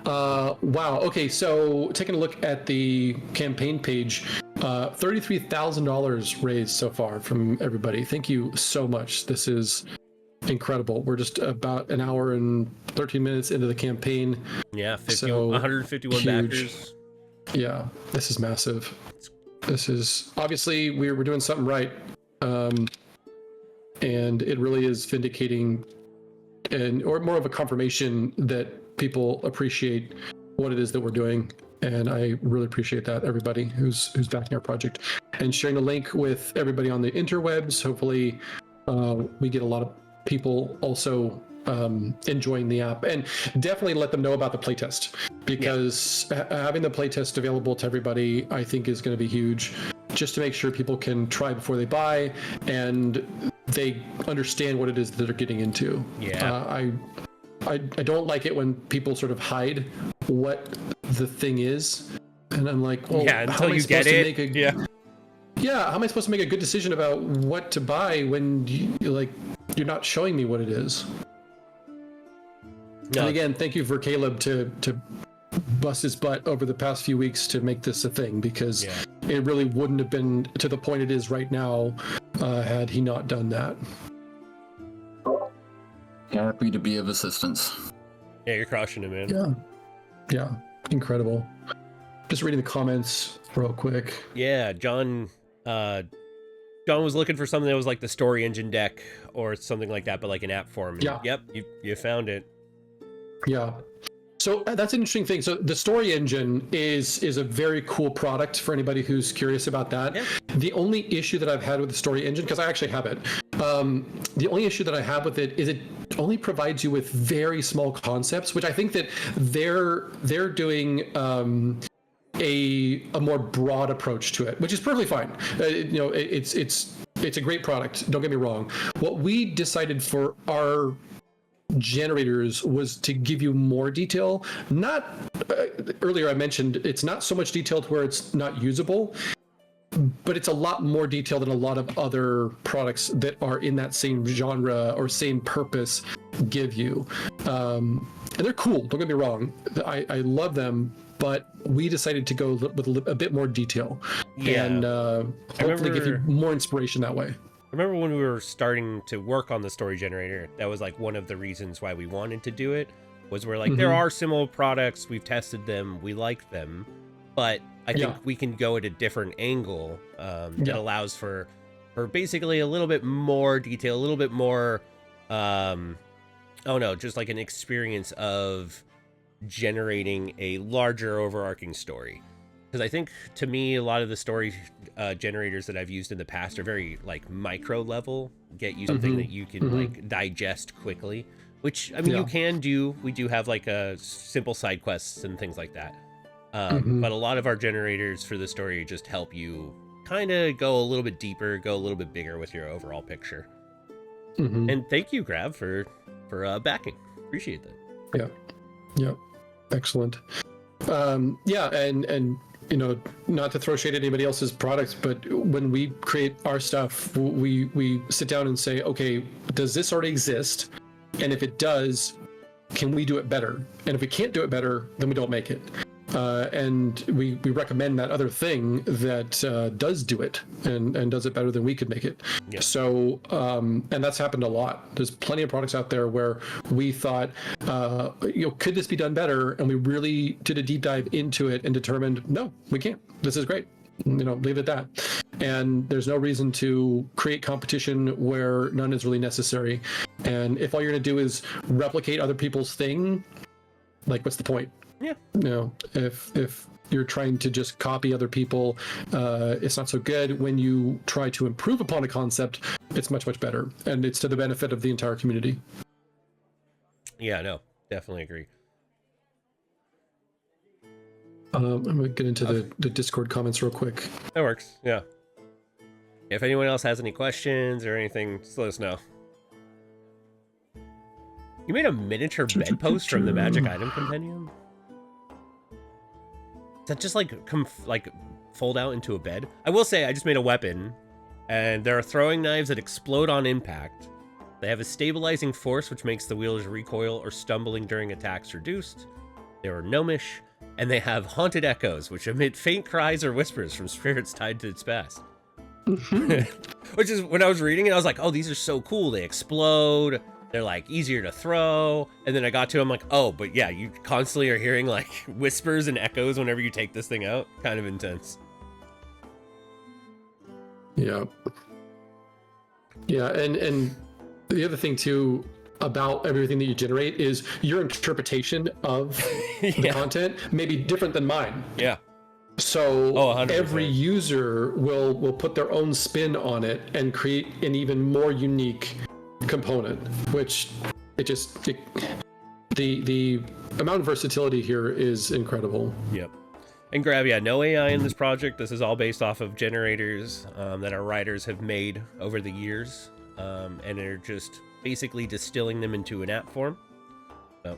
Speaker 2: wow. Okay, so taking a look at the campaign page, $33,000 raised so far from everybody. Thank you so much. This is incredible. We're just about an hour and 13 minutes into the campaign.
Speaker 1: Yeah, 151
Speaker 2: huge.
Speaker 1: backers.
Speaker 2: Yeah, this is massive. This is obviously we're doing something right, and it really is vindicating or more of a confirmation that people appreciate what it is that we're doing. And I really appreciate that, everybody who's backing our project and sharing the link with everybody on the interwebs. Hopefully we get a lot of people also enjoying the app, and definitely let them know about the playtest, because having the playtest available to everybody, I think, is going to be huge, just to make sure people can try before they buy and they understand what it is that they're getting into. I don't like it when people sort of hide what the thing is, and I'm like, well,
Speaker 1: until you get it.
Speaker 2: How am I supposed to make a good decision about what to buy when you're not showing me what it is? No. And again, thank you for Caleb to bust his butt over the past few weeks to make this a thing, because it really wouldn't have been to the point it is right now had he not done that.
Speaker 4: Happy to be of assistance.
Speaker 1: Yeah, you're crushing it, man.
Speaker 2: Yeah, incredible. Just reading the comments real quick.
Speaker 1: Yeah, John was looking for something that was like the story engine deck or something like that, but like in app form. And yep, you found it.
Speaker 2: Yeah. So that's an interesting thing. So the story engine is a very cool product for anybody who's curious about that. Yeah. The only issue that I've had with the story engine, because I actually have it, the only issue that I have with it is it only provides you with very small concepts, which I think that they're doing a more broad approach to it, which is perfectly fine. It's a great product. Don't get me wrong. What we decided for our generators was to give you more detail. Not earlier I mentioned it's not so much detail to where it's not usable, but it's a lot more detail than a lot of other products that are in that same genre or same purpose give you. And they're cool, don't get me wrong. I love them, but we decided to go with a bit more detail and hopefully give you more inspiration that way.
Speaker 1: I remember when we were starting to work on the story generator, that was like one of the reasons why we wanted to do it, was we're like, there are similar products, we've tested them, we like them, but I think we can go at a different angle that allows for basically a little bit more detail, a little bit more, just like an experience of generating a larger overarching story. Because I think, to me, a lot of the story generators that I've used in the past are very like micro level, get you something that you can like digest quickly, which I mean you can do. We do have like a simple side quests and things like that. But a lot of our generators for the story just help you kind of go a little bit deeper, go a little bit bigger with your overall picture. And thank you, Grav, for backing. Appreciate that.
Speaker 2: Yeah. Excellent. And you know, not to throw shade at anybody else's products, but when we create our stuff, we sit down and say, okay, does this already exist? And if it does, can we do it better? And if we can't do it better, then we don't make it. And we recommend that other thing that does do it and does it better than we could make it. Yeah. So, and that's happened a lot. There's plenty of products out there where we thought, could this be done better? And we really did a deep dive into it and determined, no, we can't. This is great. Leave it at that. And there's no reason to create competition where none is really necessary. And if all you're going to do is replicate other people's thing, like, what's the point?
Speaker 1: Yeah.
Speaker 2: If you're trying to just copy other people, it's not so good. When you try to improve upon a concept, it's much, much better. And it's to the benefit of the entire community.
Speaker 1: Yeah, no, definitely agree.
Speaker 2: I'm going to get into the Discord comments real quick.
Speaker 1: That works, yeah. If anyone else has any questions or anything, just let us know. You made a miniature bedpost from the Magic Item Compendium? Does that just like fold out into a bed? I will say I just made a weapon, and there are throwing knives that explode on impact. They have a stabilizing force which makes the wielders recoil or stumbling during attacks reduced. They are gnomish, and they have haunted echoes which emit faint cries or whispers from spirits tied to its past. Which is, when I was reading it, I was like, oh, these are so cool. They explode. They're like easier to throw. And then I got to them like, oh, but yeah, you constantly are hearing like whispers and echoes whenever you take this thing out. Kind of intense.
Speaker 2: Yeah. And the other thing too about everything that you generate is your interpretation of the content may be different than mine.
Speaker 1: Yeah.
Speaker 2: So every user will put their own spin on it and create an even more unique component, which the amount of versatility here is incredible.
Speaker 1: Yep. And Grav, no AI in this project. This is all based off of generators that our writers have made over the years, and they're just basically distilling them into an app form. So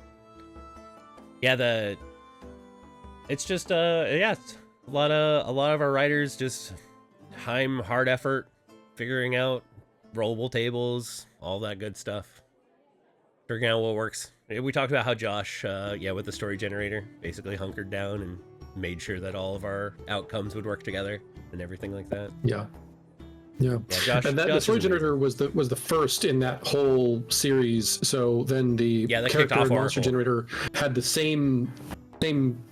Speaker 1: it's just it's a lot of our writers just hard effort figuring out rollable tables, all that good stuff, figuring out what works. We talked about how Josh with the story generator basically hunkered down and made sure that all of our outcomes would work together and everything like that.
Speaker 2: Yeah,
Speaker 1: Josh,
Speaker 2: and the story generator was the first in that whole series. So then the character and monster generator had the same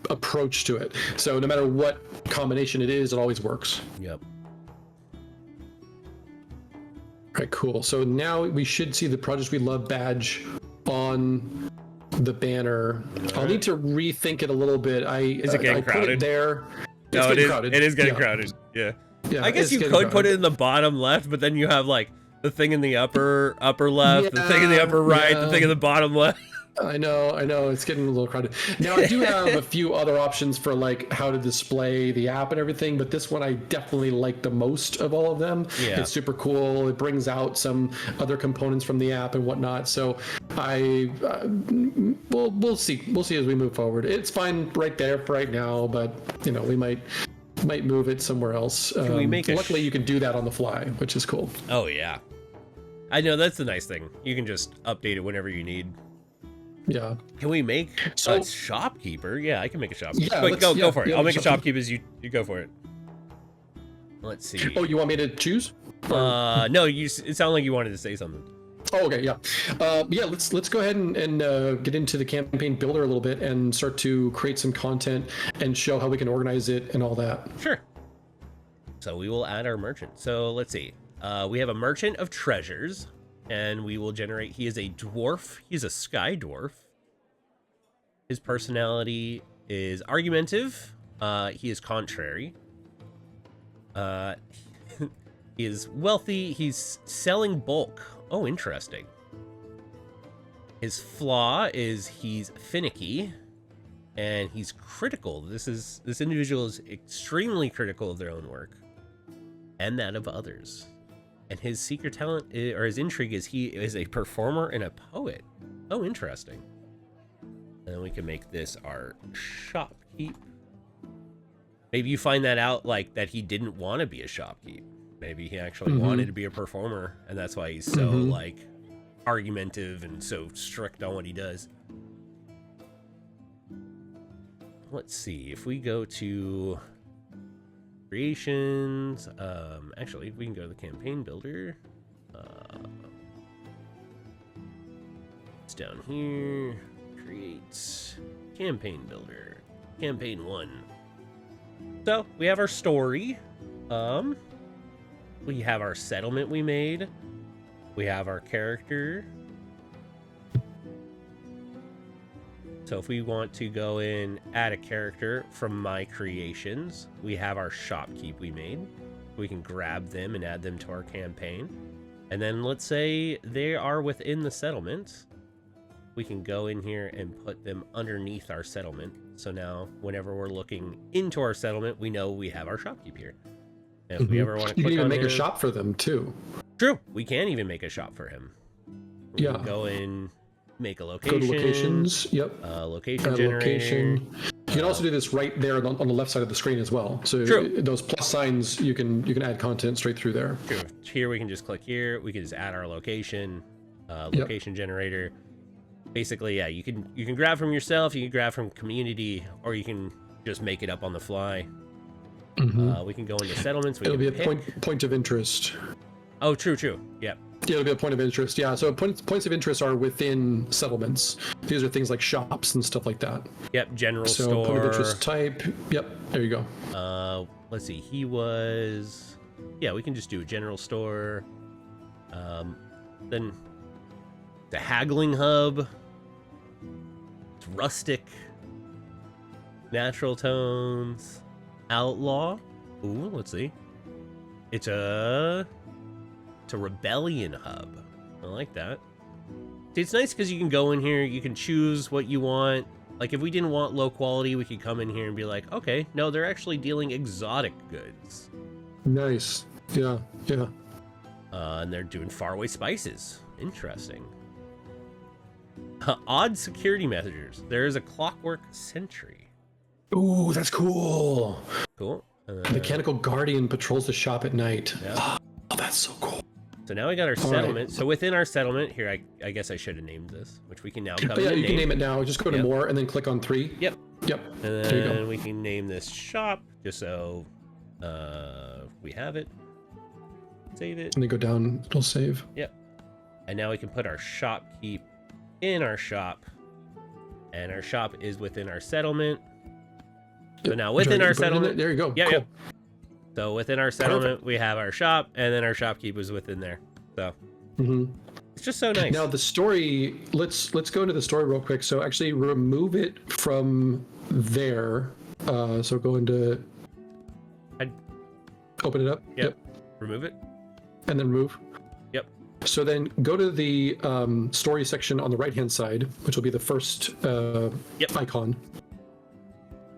Speaker 2: approach to it. So no matter what combination it is, it always works.
Speaker 1: Yep.
Speaker 2: All right, cool. So now we should see the Projects We Love badge on the banner. Right. I'll need to rethink it a little bit.
Speaker 1: Is it getting crowded?
Speaker 2: Put it there.
Speaker 1: No, it is. Crowded. It is getting crowded. Yeah. I guess you could put it in the bottom left, but then you have like the thing in the upper left, the thing in the upper right, the thing in the bottom left.
Speaker 2: I know, it's getting a little crowded. Now I do have a few other options for like how to display the app and everything, but this one I definitely like the most of all of them. Yeah. It's super cool. It brings out some other components from the app and whatnot. So we'll see as we move forward. It's fine right there for right now, but we might move it somewhere else. Luckily you can do that on the fly, which is cool.
Speaker 1: Oh yeah, I know, that's the nice thing. You can just update it whenever you need.
Speaker 2: Yeah.
Speaker 1: Can we make a shopkeeper? Yeah, I can make a shopkeeper. Yeah, go for it. I'll make a shopkeeper as you go for it. Let's see.
Speaker 2: Oh, you want me to choose?
Speaker 1: No, it sounded like you wanted to say something.
Speaker 2: Oh, okay, yeah. Yeah, let's go ahead and get into the campaign builder a little bit and start to create some content and show how we can organize it and all that.
Speaker 1: Sure. So we will add our merchant. So let's see. We have a merchant of treasures, and we will generate. He is a dwarf. He's a sky dwarf. His personality is argumentative. He is contrary. He is wealthy. He's selling bulk. Oh, interesting. His flaw is he's finicky, and he's critical. This individual is extremely critical of their own work and that of others. And his secret talent or his intrigue is he is a performer and a poet. Oh, interesting. And then we can make this our shopkeep. Maybe you find that out, like that he didn't want to be a shopkeep. Maybe he actually wanted to be a performer, and that's why he's so like argumentative and so strict on what he does. Let's see if we go to creations. Actually, we can go to the campaign builder. It's down here. Create campaign builder. Campaign 1. So we have our story. We have our settlement we made. We have our character. So if we want to go in, add a character from my creations, we have our shopkeep we made. We can grab them and add them to our campaign. And then let's say they are within the settlement. We can go in here and put them underneath our settlement. So now whenever we're looking into our settlement, we know we have our shopkeep here. And if we ever want to click on
Speaker 2: you can even make
Speaker 1: him,
Speaker 2: a shop for them too.
Speaker 1: True. We can even make a shop for him. We can go in, make a location.
Speaker 2: Go to locations. Yep.
Speaker 1: Location generator.
Speaker 2: Location. You can also do this right there on the left side of the screen as well. So those plus signs, you can add content straight through there.
Speaker 1: True. Here we can just click here. We can just add our location. Location generator. Basically, yeah, you can grab from yourself, you can grab from community, or you can just make it up on the fly. We can go into settlements.
Speaker 2: It'll be a point of interest.
Speaker 1: Oh, true. Yep.
Speaker 2: Yeah, it'll be a point of interest. Yeah, so points of interest are within settlements. These are things like shops and stuff like that.
Speaker 1: Yep, general store.
Speaker 2: So point of interest type. Yep, there you
Speaker 1: go. Let's see. He was. Yeah, we can just do a general store. Then the haggling hub. It's rustic. Natural tones. Outlaw. Ooh, let's see. It's a rebellion hub. I like that. See, it's nice because you can go in here, you can choose what you want. Like if we didn't want low quality, we could come in here and be like, okay, no, they're actually dealing exotic goods.
Speaker 2: Nice. Yeah.
Speaker 1: And they're doing faraway spices. Interesting. Odd security messengers. There is a clockwork sentry.
Speaker 2: Ooh, that's cool.
Speaker 1: Cool.
Speaker 2: Mechanical guardian patrols the shop at night.
Speaker 1: Yeah.
Speaker 2: Oh, that's so cool.
Speaker 1: So now we got our settlement. Right. So within our settlement, here, I guess I should have named this, which we can now come in.
Speaker 2: Yeah, you can name it now. Just go to more and then click on 3.
Speaker 1: Yep.
Speaker 2: And
Speaker 1: then we can name this shop just so we have it. Save it.
Speaker 2: And then go down, it'll save.
Speaker 1: Yep. And now we can put our shopkeep in our shop. And our shop is within our settlement. Yep. So now within our settlement.
Speaker 2: There you go.
Speaker 1: Yeah.
Speaker 2: Cool.
Speaker 1: Yep. So within our settlement, we have our shop, and then our shopkeep is within there. So it's just so nice.
Speaker 2: Now the story, let's go into the story real quick. So actually remove it from there. So go into, open it up.
Speaker 1: Yep. Remove it.
Speaker 2: And then remove.
Speaker 1: Yep.
Speaker 2: So then go to the story section on the right-hand side, which will be the first icon.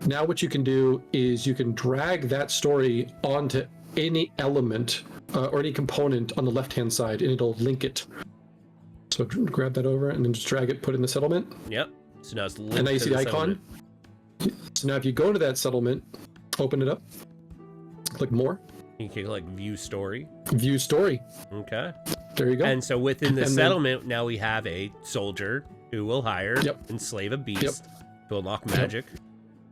Speaker 2: Now what you can do is you can drag that story onto any element or any component on the left-hand side, and it'll link it. So grab that over and then just drag it, put it in the settlement.
Speaker 1: Yep. So now it's linked.
Speaker 2: And now you see the icon. So now if you go to that settlement, open it up, click more.
Speaker 1: You can click view story.
Speaker 2: View story.
Speaker 1: Okay.
Speaker 2: There you go.
Speaker 1: And so within the settlement, now we have a soldier who will hire and slave a beast to unlock magic.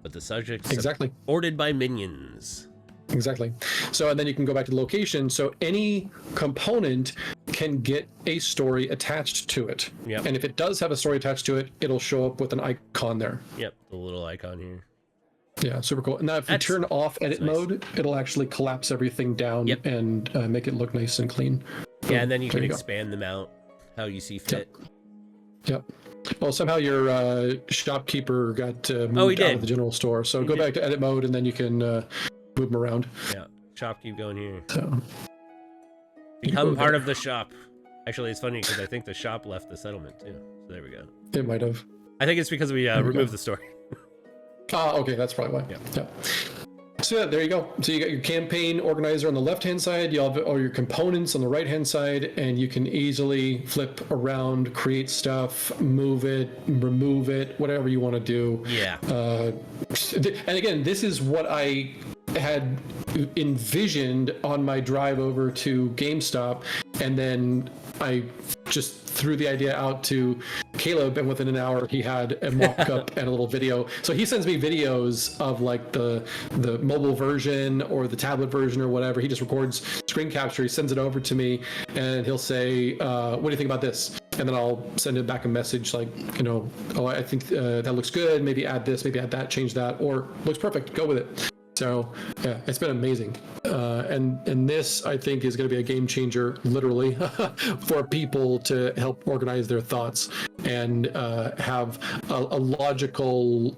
Speaker 1: But the subject's supported by minions.
Speaker 2: Exactly. So, and then you can go back to the location. So any component can get a story attached to it.
Speaker 1: Yep.
Speaker 2: And if it does have a story attached to it, it'll show up with an icon there.
Speaker 1: Yep, the little icon here.
Speaker 2: Yeah, super cool. Now, if you turn off edit mode, it'll actually collapse everything down and make it look nice and clean.
Speaker 1: Yeah, and then you can expand them out how you see fit.
Speaker 2: Yep. Well, somehow your shopkeeper got moved out of the general store. So go back to edit mode, and then you can move them around.
Speaker 1: Yeah, shopkeep going here.
Speaker 2: So
Speaker 1: become part of the shop. Actually, it's funny because I think the shop left the settlement too. So there we go.
Speaker 2: It might have.
Speaker 1: I think it's because we removed the story.
Speaker 2: Okay, that's probably why. Yeah. So yeah, there you go. So you got your campaign organizer on the left-hand side, you have all your components on the right-hand side, and you can easily flip around, create stuff, move it, remove it, whatever you want to do.
Speaker 1: Yeah.
Speaker 2: And again, this is what I had envisioned on my drive over to GameStop, and then I just threw the idea out to Caleb, and within an hour he had a mock-up and a little video. So he sends me videos of like the mobile version or the tablet version or whatever. He just records screen capture, he sends it over to me, and he'll say, what do you think about this? And then I'll send him back a message like, oh, I think that looks good, maybe add this, maybe add that, change that, or looks perfect, go with it. So yeah, it's been amazing. And this, I think, is going to be a game changer, literally, for people to help organize their thoughts and have a logical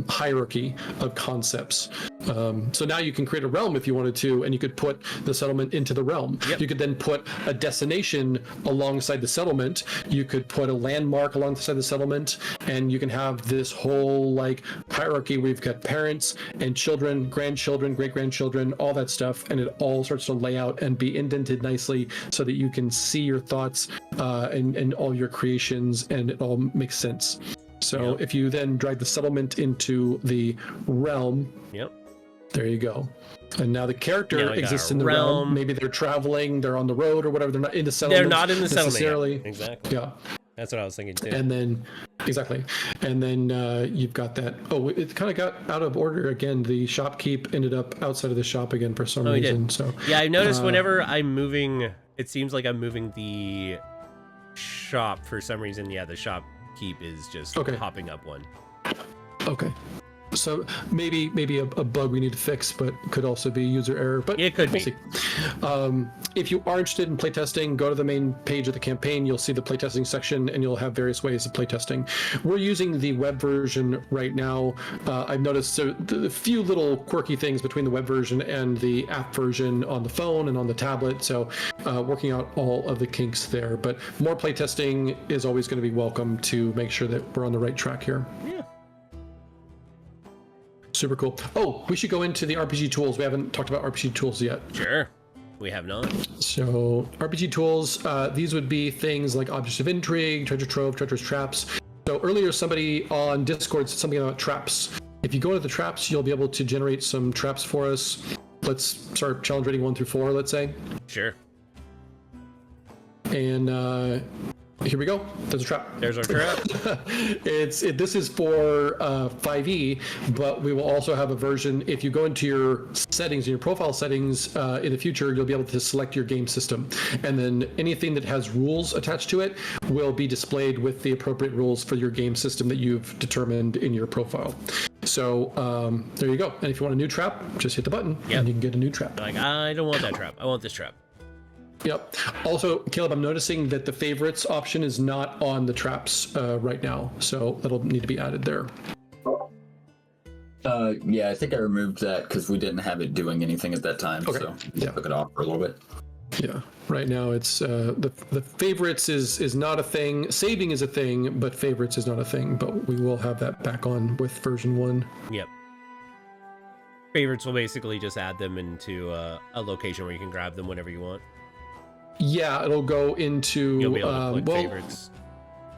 Speaker 2: hierarchy of concepts. So now you can create a realm if you wanted to, and you could put the settlement into the realm.
Speaker 1: Yep.
Speaker 2: You could then put a destination alongside the settlement. You could put a landmark alongside the settlement, and you can have this whole like hierarchy. We've got parents and children, grandchildren, great-grandchildren, all that stuff, and it all starts to lay out and be indented nicely so that you can see your thoughts and all your creations, and it all makes sense. So if you then drag the settlement into the realm, there you go. And now the character exists in the realm. Maybe they're traveling, they're on the road or whatever. They're not in the settlement.
Speaker 1: They're not in the settlement.
Speaker 2: Yet.
Speaker 1: Exactly.
Speaker 2: Yeah.
Speaker 1: That's what I was thinking too.
Speaker 2: And then, you've got that. Oh, it kind of got out of order again. The shopkeep ended up outside of the shop again for some reason. So
Speaker 1: yeah, I noticed whenever I'm moving, it seems like I'm moving the shop for some reason. Yeah, the shopkeep is just hopping up one.
Speaker 2: Okay. So maybe a bug we need to fix, but could also be user error. But
Speaker 1: it could be.
Speaker 2: See. If you are interested in playtesting, go to the main page of the campaign. You'll see the playtesting section, and you'll have various ways of playtesting. We're using the web version right now. I've noticed a few little quirky things between the web version and the app version on the phone and on the tablet. So working out all of the kinks there. But more playtesting is always going to be welcome to make sure that we're on the right track here.
Speaker 1: Yeah.
Speaker 2: Super cool. Oh, we should go into the RPG tools. We haven't talked about RPG tools yet.
Speaker 1: Sure. We have not.
Speaker 2: So RPG tools, these would be things like Objects of Intrigue, Treasure Trove, Treacherous Traps. So earlier somebody on Discord said something about traps. If you go to the traps, you'll be able to generate some traps for us. Let's start challenge rating 1 through 4, let's say.
Speaker 1: Sure.
Speaker 2: And here we go. There's a trap.
Speaker 1: There's our trap.
Speaker 2: This is for 5e, but we will also have a version. If you go into your settings, in your profile settings in the future, you'll be able to select your game system. And then anything that has rules attached to it will be displayed with the appropriate rules for your game system that you've determined in your profile. So there you go. And if you want a new trap, just hit the button and you can get a new trap.
Speaker 1: Like, I don't want that trap. I want this trap.
Speaker 2: Yep. Also, Caleb, I'm noticing that the favorites option is not on the traps right now, so that'll need to be added there.
Speaker 4: Yeah, I think I removed that because we didn't have it doing anything at that time, so took it off for a little bit.
Speaker 2: Yeah, right now it's the favorites is not a thing. Saving is a thing, but favorites is not a thing. But we will have that back on with version 1.
Speaker 1: Yep. Favorites will basically just add them into a location where you can grab them whenever you want.
Speaker 2: Yeah, it'll go into
Speaker 1: you'll be able to click favorites.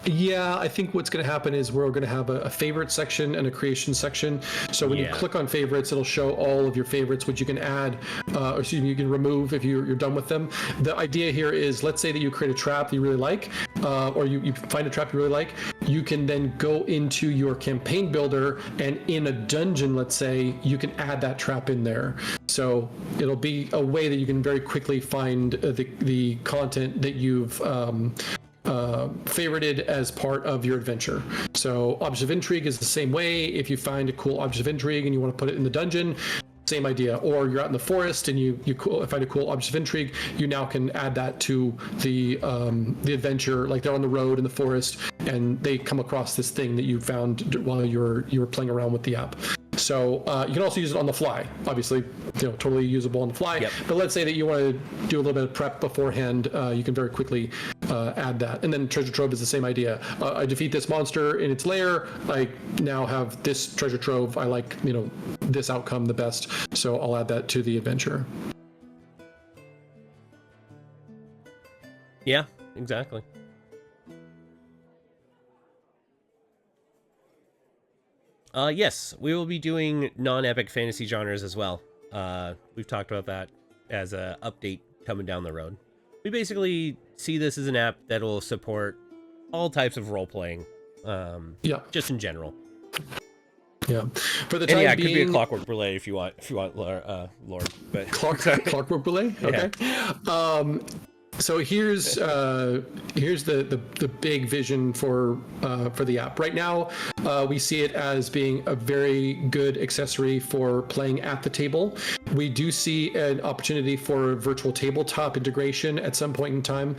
Speaker 2: Yeah, I think what's going to happen is we're going to have a favorite section and a creation section. So when you click on favorites, it'll show all of your favorites, which you can add, or excuse me, you can remove if you're done with them. The idea here is, let's say that you create a trap that you really like, or you find a trap you really like. You can then go into your campaign builder, and in a dungeon, let's say, you can add that trap in there. So it'll be a way that you can very quickly find the content that you've favorited as part of your adventure. So Object of Intrigue is the same way. If you find a cool Object of Intrigue and you want to put it in the dungeon, same idea. Or you're out in the forest and you find a cool Object of Intrigue, you now can add that to the adventure. Like they're on the road in the forest and they come across this thing that you found while you were playing around with the app. So you can also use it on the fly. Obviously, totally usable on the fly. Yep. But let's say that you want to do a little bit of prep beforehand. You can very quickly add that. And then treasure trove is the same idea. I defeat this monster in its lair. I now have this treasure trove. I like this outcome the best. So I'll add that to the adventure.
Speaker 1: Yeah, exactly. Yes, we will be doing non-epic fantasy genres as well. We've talked about that as an update coming down the road. We basically see this as an app that will support all types of role-playing, just in general.
Speaker 2: Yeah, for the time
Speaker 1: being, it
Speaker 2: could
Speaker 1: be a Clockwork Relay if you want, Lord. But
Speaker 2: Clockwork Relay, okay. Yeah. So here's the big vision for the app. Right now, we see it as being a very good accessory for playing at the table. We do see an opportunity for virtual tabletop integration at some point in time,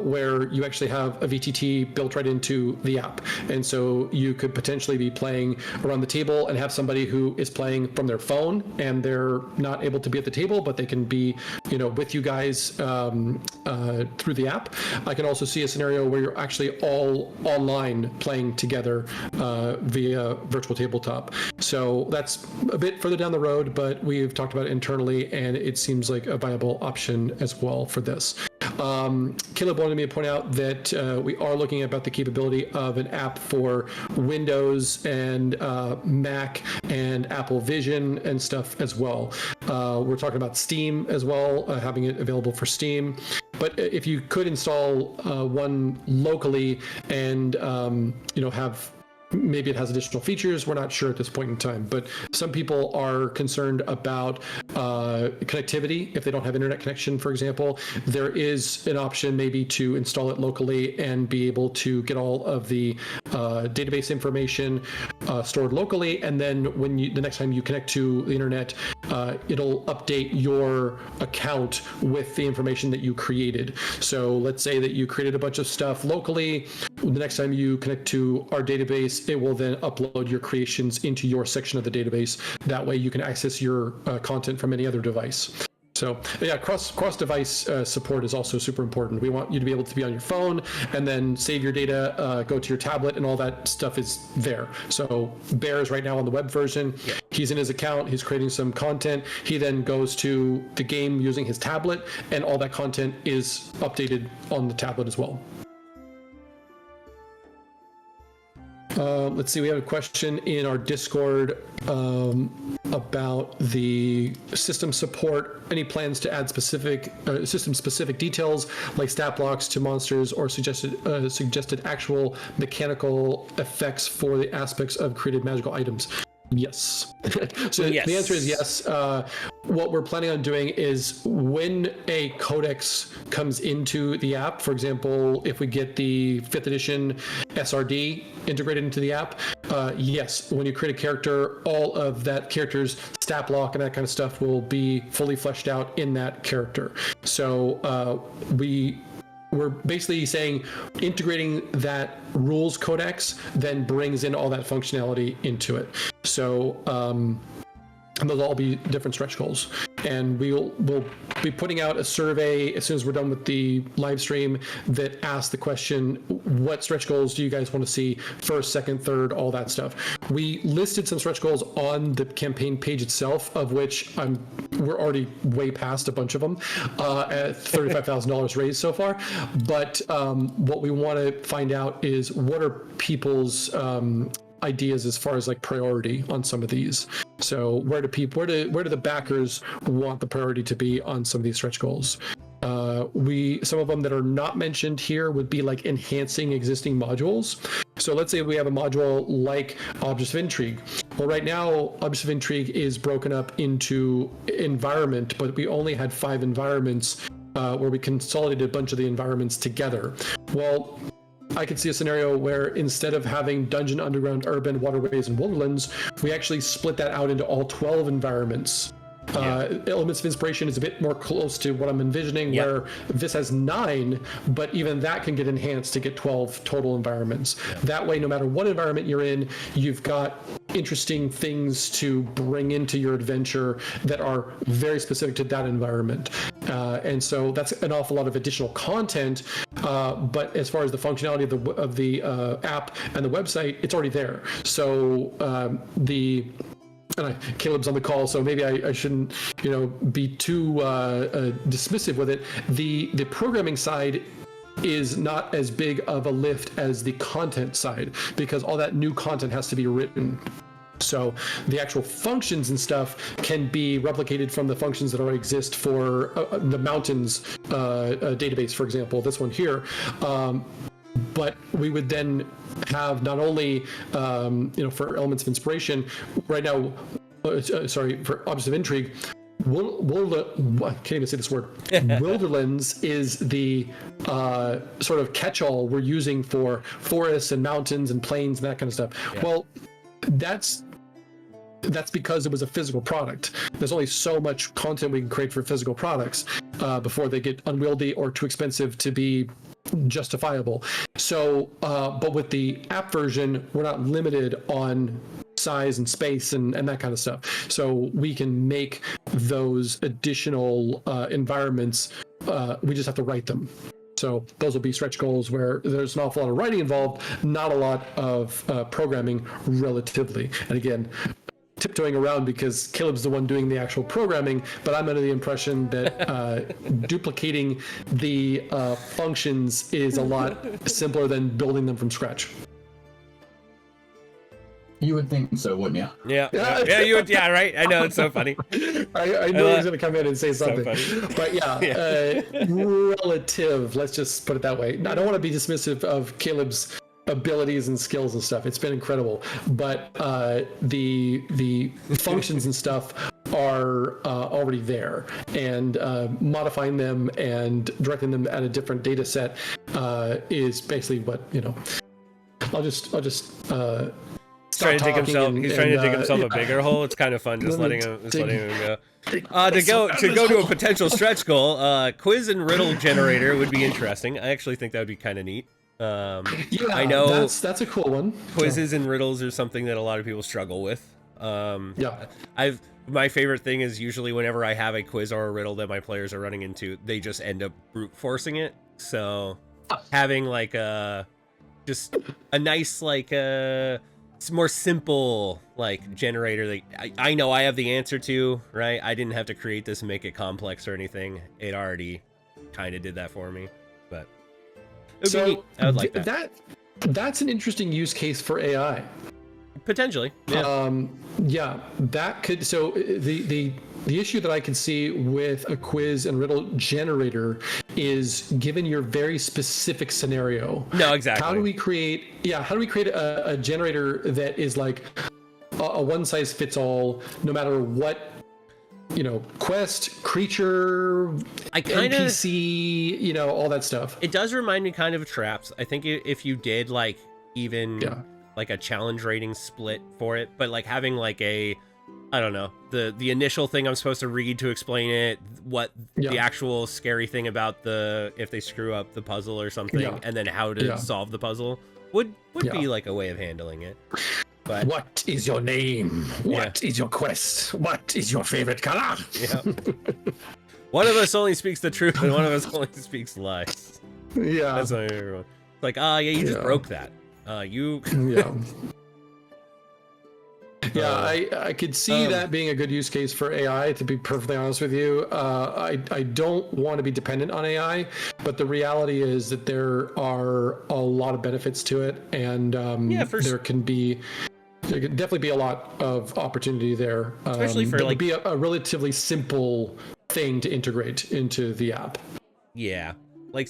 Speaker 2: where you actually have a VTT built right into the app, and so you could potentially be playing around the table and have somebody who is playing from their phone and they're not able to be at the table, but they can be with you guys through the app. I can also see a scenario where you're actually all online playing together via virtual tabletop. So that's a bit further down the road, but we've talked about it internally, and it seems like a viable option as well for this. Caleb wanted me to point out that we are looking about the capability of an app for Windows and Mac and Apple Vision and stuff as well. We're talking about Steam as well, having it available for Steam. But if you could install one locally and have, maybe it has additional features, we're not sure at this point in time, but some people are concerned about connectivity. If they don't have internet connection, for example, there is an option maybe to install it locally and be able to get all of the database information stored locally, and then when the next time you connect to the internet, it'll update your account with the information that you created. So let's say that you created a bunch of stuff locally. The next time you connect to our database, it will then upload your creations into your section of the database. That way you can access your content from any other device. So yeah, cross-device support is also super important. We want you to be able to be on your phone and then save your data, go to your tablet, and all that stuff is there. So Bear is right now on the web version. Yeah. He's in his account. He's creating some content. He then goes to the game using his tablet, and all that content is updated on the tablet as well. Let's see, we have a question in our Discord about the system support. Any plans to add system-specific details like stat blocks to monsters, or suggested actual mechanical effects for the aspects of created magical items? Yes. So yes. The answer is yes. What we're planning on doing is when a codex comes into the app, for example, if we get the 5th edition SRD integrated into the app, yes, when you create a character, all of that character's stat block and that kind of stuff will be fully fleshed out in that character. So we're basically saying integrating that rules codex then brings in all that functionality into it. So And they'll all be different stretch goals. And we'll be putting out a survey as soon as we're done with the live stream that asks the question, what stretch goals do you guys want to see first, second, third, all that stuff. We listed some stretch goals on the campaign page itself, of which we're already way past a bunch of them at $35,000 raised so far. But what we want to find out is what are people's ideas as far as like priority on some of these. So where do the backers want the priority to be on some of these stretch goals? Some of them that are not mentioned here would be like enhancing existing modules. So let's say we have a module like Objects of Intrigue. Well, right now, Objects of Intrigue is broken up into environment, but we only had 5 environments where we consolidated a bunch of the environments together. Well, I could see a scenario where instead of having dungeon, underground, urban, waterways, and wonderlands, we actually split that out into all 12 environments. Elements of Inspiration is a bit more close to what I'm envisioning, where this has 9, but even that can get enhanced to get 12 total environments. That way, no matter what environment you're in, you've got interesting things to bring into your adventure that are very specific to that environment. And so that's an awful lot of additional content, but as far as the functionality of the app and the website, it's already there. So Caleb's on the call, so maybe I shouldn't, be too dismissive with it. The programming side is not as big of a lift as the content side, because all that new content has to be written. So the actual functions and stuff can be replicated from the functions that already exist for the Mountains database, for example, this one here. But we would then have not only, for Elements of Inspiration, right now, for Objects of Intrigue, I can't even say this word. Wilderlands is the sort of catch-all we're using for forests and mountains and plains and that kind of stuff. Yeah. Well, that's because it was a physical product. There's only so much content we can create for physical products before they get unwieldy or too expensive to be justifiable. So, but with the app version, we're not limited on size and space and that kind of stuff. So we can make those additional environments. We just have to write them. So those will be stretch goals where there's an awful lot of writing involved, not a lot of programming relatively. And again, tiptoeing around because Caleb's the one doing the actual programming, but I'm under the impression that duplicating the functions is a lot simpler than building them from scratch.
Speaker 4: You would think so, wouldn't you?
Speaker 1: Yeah, you would. Yeah, right. I know, it's so funny.
Speaker 2: I knew he was going to come in and say something, but relative. Let's just put it that way. I don't want to be dismissive of Caleb's abilities and skills and stuff. It's been incredible, but the functions and stuff are already there, and modifying them and directing them at a different data set is basically what I'll just
Speaker 1: trying to dig himself. He's trying to dig himself a bigger hole. It's kind of fun just letting him go. To go to a potential stretch goal, quiz and riddle generator would be interesting. I actually think that would be kind of neat.
Speaker 2: I know that's a cool one.
Speaker 1: Quizzes and riddles are something that a lot of people struggle with. My favorite thing is usually whenever I have a quiz or a riddle that my players are running into, they just end up brute forcing it. So having like just a nice it's more simple generator that I know I have the answer to, right? I didn't have to create this and make it complex or anything. It already kind of did that for me, but it would be neat. I would like that.
Speaker 2: That's an interesting use case for AI.
Speaker 1: Potentially.
Speaker 2: Yeah. That could. So the issue that I can see with a quiz and riddle generator is given your very specific scenario.
Speaker 1: No, exactly.
Speaker 2: How do we create a generator that is like a one size fits all, no matter what, quest, creature, NPC, all that stuff.
Speaker 1: It does remind me kind of traps. I think if you did like a challenge rating split for it, but having I don't know, the initial thing I'm supposed to read to explain it, what the actual scary thing about if they screw up the puzzle or something, and then how to solve the puzzle would be a way of handling it. But
Speaker 2: what is your name? What is your quest? What is your favorite color?
Speaker 1: Yeah. One of us only speaks the truth, and one of us only speaks lies.
Speaker 2: Yeah.
Speaker 1: That's what everyone. It's like, you just broke that. You.
Speaker 2: Yeah. Yeah, I could see that being a good use case for AI, to be perfectly honest with you. I don't want to be dependent on AI, but the reality is that there are a lot of benefits to it, and there can definitely be a lot of opportunity there.
Speaker 1: Especially for
Speaker 2: it would be a relatively simple thing to integrate into the app.
Speaker 1: Yeah. Like,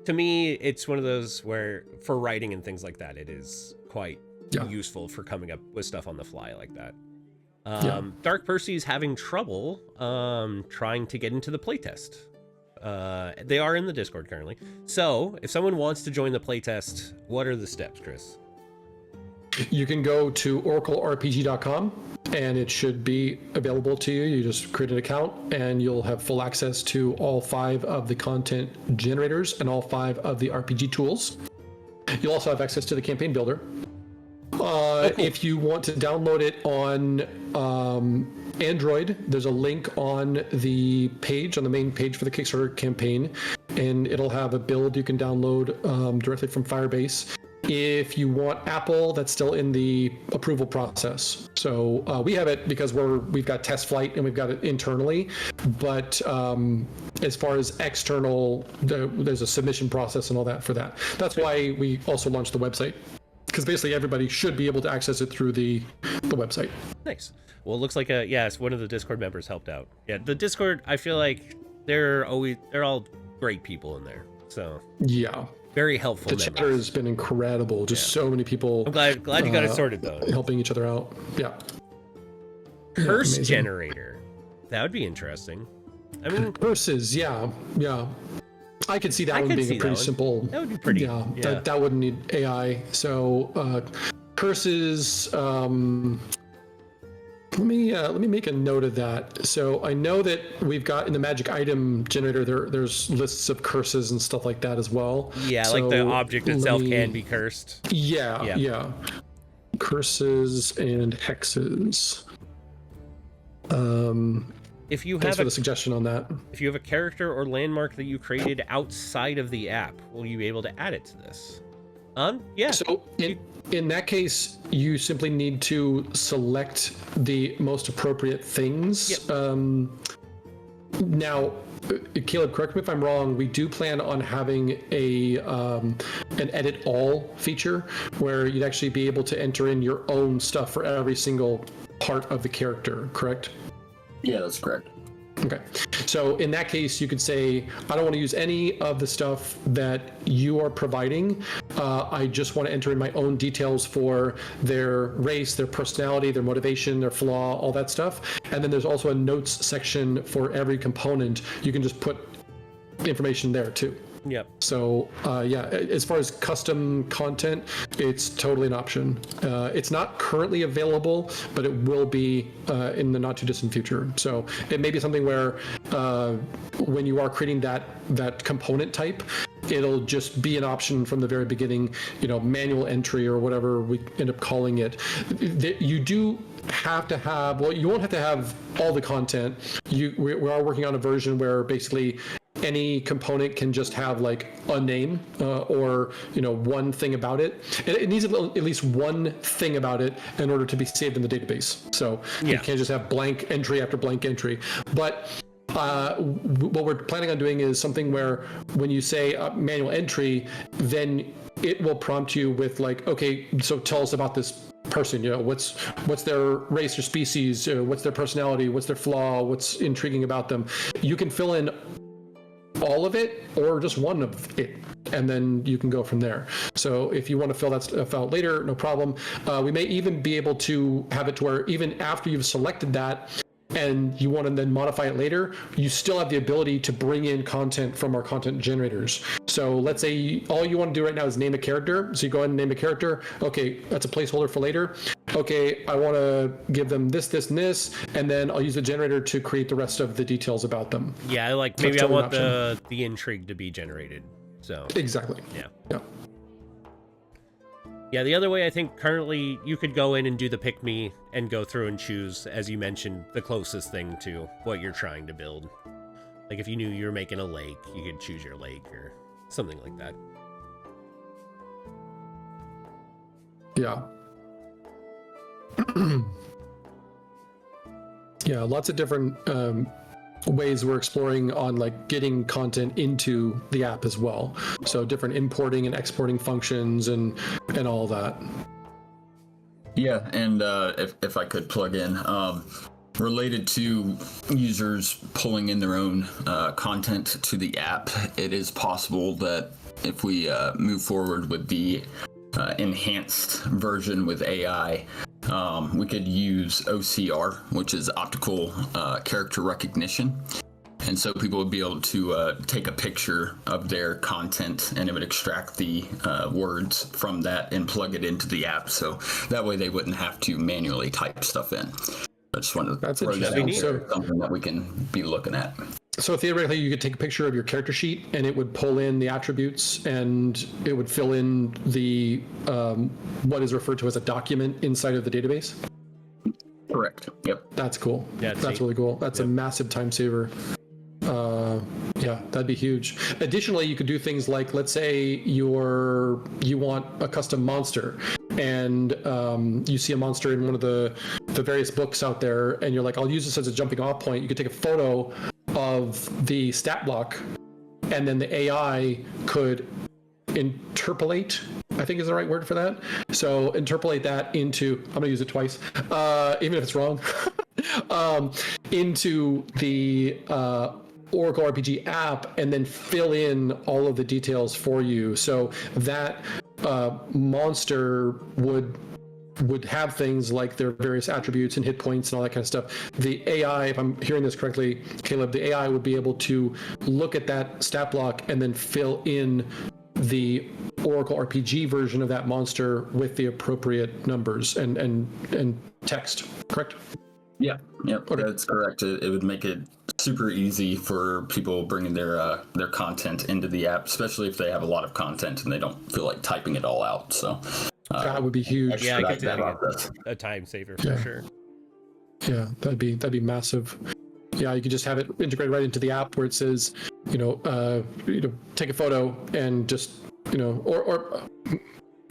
Speaker 1: to me, it's one of those where, for writing and things like that, it is quite useful for coming up with stuff on the fly like that. Dark Percy is having trouble trying to get into the playtest. They are in the Discord currently. So, if someone wants to join the playtest, what are the steps, Chris?
Speaker 2: You can go to oraclerpg.com and it should be available to you. You just create an account and you'll have full access to all 5 of the content generators and all 5 of the RPG tools. You'll also have access to the campaign builder. Cool. If you want to download it on Android, there's a link on the page, on the main page for the Kickstarter campaign, and it'll have a build you can download directly from Firebase. If you want Apple, that's still in the approval process. So we have it because we've got test flight and we've got it internally. But as far as external, there's a submission process and all that for that. That's why we also launched the website, because basically everybody should be able to access it through the website.
Speaker 1: Nice. Well, it looks like it's one of the Discord members helped out. Yeah, the Discord, I feel like they're all great people in there. So
Speaker 2: yeah. Very helpful. The chatter has been incredible. Just so many people.
Speaker 1: I'm glad you got it sorted though.
Speaker 2: Helping each other out. Yeah.
Speaker 1: Curse generator. That would be interesting. I mean,
Speaker 2: curses. Yeah. I could see that one being a pretty simple.
Speaker 1: That would be pretty.
Speaker 2: Yeah. That wouldn't need AI. So curses. Let me make a note of that. So I know that we've got in the magic item generator there's lists of curses and stuff like that as well.
Speaker 1: Yeah, so like the object itself can be cursed.
Speaker 2: Yeah. Curses and hexes.
Speaker 1: If you
Speaker 2: thanks for the suggestion on that.
Speaker 1: If you have a character or landmark that you created outside of the app, will you be able to add it to this? Yeah.
Speaker 2: So in that case, you simply need to select the most appropriate things. Yep. Now, Caleb, correct me if I'm wrong. We do plan on having an edit all feature where you'd actually be able to enter in your own stuff for every single part of the character. Correct?
Speaker 4: Yeah, that's correct.
Speaker 2: Okay. So in that case, you could say, I don't want to use any of the stuff that you are providing. I just want to enter in my own details for their race, their personality, their motivation, their flaw, all that stuff. And then there's also a notes section for every component. You can just put information there too.
Speaker 1: Yep.
Speaker 2: So as far as custom content, it's totally an option. It's not currently available, but it will be in the not too distant future. So it may be something where when you are creating that component type, it'll just be an option from the very beginning, manual entry or whatever we end up calling it. You do have to have, well, you won't have to have all the content. We are working on a version where basically any component can just have like a name or one thing about it. It needs at least one thing about it in order to be saved in the database. So you can't just have blank entry after blank entry. But what we're planning on doing is something where when you say manual entry, then it will prompt you with like, okay, so tell us about this person, what's their race or species, what's their personality, what's their flaw, what's intriguing about them. You can fill in all of it or just one of it, and then you can go from there. So if you want to fill that stuff out later, no problem. We may even be able to have it to where even after you've selected that and you want to then modify it later, you still have the ability to bring in content from our content generators. So let's say all you want to do right now is name a character. So you go ahead and name a character. Okay, that's a placeholder for later. Okay, I want to give them this, this, and this, and then I'll use the generator to create the rest of the details about them.
Speaker 1: Yeah, like maybe totally I want the intrigue to be generated. So
Speaker 2: exactly.
Speaker 1: Yeah. Yeah, the other way, I think currently you could go in and do the pick me and go through and choose, as you mentioned, the closest thing to what you're trying to build. Like if you knew you were making a lake, you could choose your lake or something like that.
Speaker 2: Yeah. Yeah, lots of different ways we're exploring on like getting content into the app as well. So different importing and exporting functions and all that.
Speaker 4: Yeah, and if I could plug in, related to users pulling in their own content to the app, it is possible that if we move forward with the enhanced version with AI, we could use OCR, which is optical character recognition. And so people would be able to take a picture of their content and it would extract the words from that and plug it into the app. So that way they wouldn't have to manually type stuff in. I just wanted to throw that out there, something that we can be looking at.
Speaker 2: So theoretically, you could take a picture of your character sheet and it would pull in the attributes and it would fill in the what is referred to as a document inside of the database.
Speaker 4: Correct. Yep.
Speaker 2: That's cool.
Speaker 1: Yeah,
Speaker 2: that's really cool. That's a massive time saver. Yeah, that'd be huge. Additionally, you could do things like, let's say you want a custom monster, and you see a monster in one of the various books out there, and you're like, I'll use this as a jumping off point. You could take a photo of the stat block, and then the AI could interpolate, I think is the right word for that. So interpolate that into, I'm gonna use it twice, even if it's wrong, into the Oracle RPG app, and then fill in all of the details for you. So that monster would have things like their various attributes and hit points and all that kind of stuff. The AI, if I'm hearing this correctly, Caleb, the AI would be able to look at that stat block and then fill in the Oracle RPG version of that monster with the appropriate numbers and text, correct?
Speaker 4: Yeah,
Speaker 2: Okay.
Speaker 4: That's correct. It would make it super easy for people bringing their content into the app, especially if they have a lot of content and they don't feel like typing it all out. So
Speaker 2: that would be huge.
Speaker 1: Yeah, I could see that a time saver for sure.
Speaker 2: Yeah, that'd be massive. Yeah, you could just have it integrated right into the app where it says, take a photo and just, or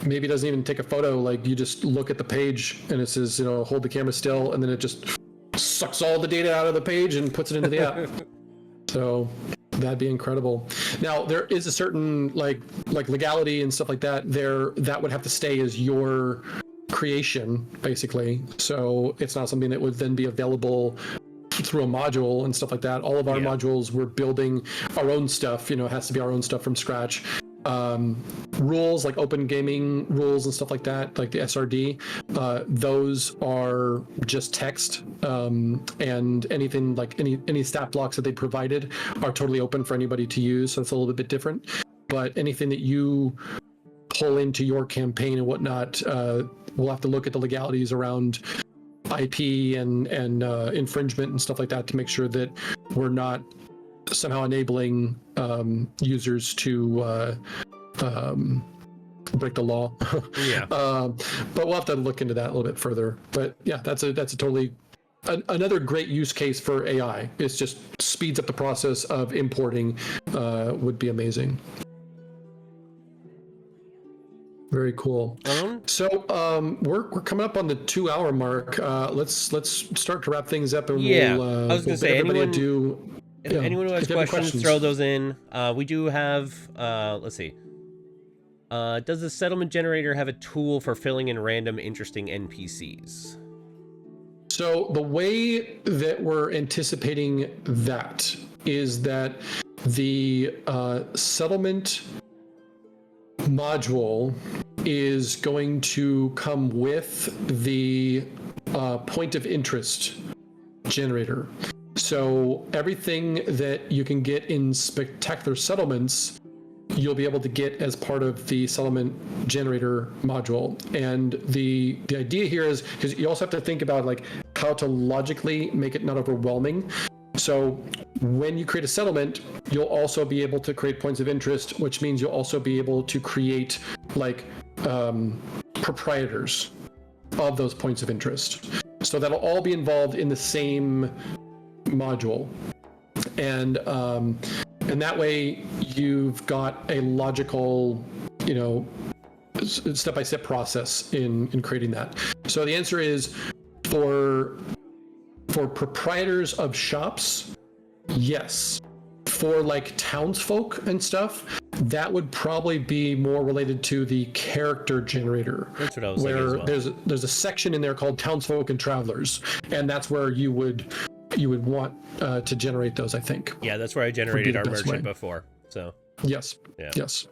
Speaker 2: maybe it doesn't even take a photo. Like you just look at the page and it says, hold the camera still, and then it just sucks all the data out of the page and puts it into the app. So that'd be incredible. Now there is a certain like legality and stuff like that there that would have to stay as your creation, basically. So it's not something that would then be available through a module and stuff like that. All of our modules, we're building our own stuff. It has to be our own stuff from scratch. Rules like open gaming rules and stuff like that, like the SRD, those are just text, and anything like any stat blocks that they provided are totally open for anybody to use, so it's a little bit different. But anything that you pull into your campaign and whatnot, we'll have to look at the legalities around IP and infringement and stuff like that to make sure that we're not somehow enabling users to break the law. But we'll have to look into that a little bit further. But yeah, that's a totally another great use case for AI. It's just speeds up the process of importing. Would be amazing. Very cool. So we're coming up on the 2-hour mark. Let's start to wrap things up, and we'll
Speaker 1: I was gonna say, anyone who has questions, throw those in. We do have let's see. Does the settlement generator have a tool for filling in random interesting NPCs?
Speaker 2: So the way that we're anticipating that is that the settlement module is going to come with the point of interest generator. So everything that you can get in Spectacular Settlements, you'll be able to get as part of the settlement generator module. And the idea here is, because you also have to think about like how to logically make it not overwhelming. So when you create a settlement, you'll also be able to create points of interest, which means you'll also be able to create like proprietors of those points of interest. So that'll all be involved in the same module. And that way you've got a logical, step-by-step process in creating that. So the answer is for proprietors of shops, yes. For like townsfolk and stuff, that would probably be more related to the character generator.
Speaker 1: That's what I was
Speaker 2: where
Speaker 1: thinking as well.
Speaker 2: there's a section in there called townsfolk and travelers, and that's where you would want to generate those, I think.
Speaker 1: Yeah, that's where I generated our merchant before. So
Speaker 2: yes,
Speaker 1: yeah.
Speaker 2: Yes,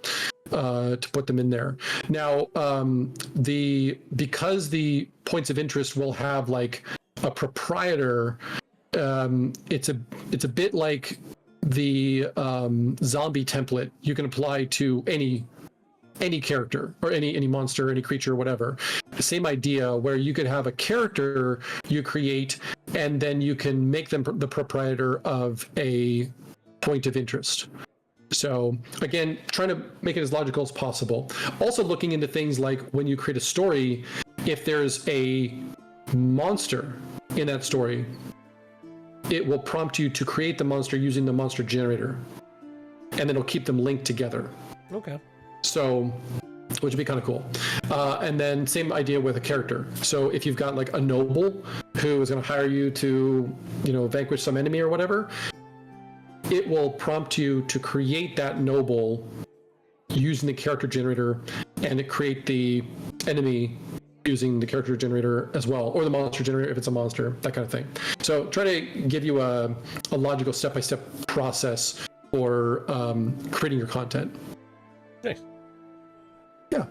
Speaker 2: to put them in there. Now, because the points of interest will have like a proprietor, it's a bit like the zombie template you can apply to any character or any monster, any creature, whatever. The same idea where you could have a character you create and then you can make them the proprietor of a point of interest. So again, trying to make it as logical as possible. Also looking into things like when you create a story, if there's a monster in that story, it will prompt you to create the monster using the monster generator, and then it'll keep them linked together.
Speaker 1: Okay.
Speaker 2: So, which would be kind of cool. And then same idea with a character. So if you've got like a noble who is going to hire you to, vanquish some enemy or whatever, it will prompt you to create that noble using the character generator and create the enemy using the character generator as well, or the monster generator if it's a monster, that kind of thing. So try to give you a logical step-by-step process for creating your content.
Speaker 1: Nice.
Speaker 2: Yeah.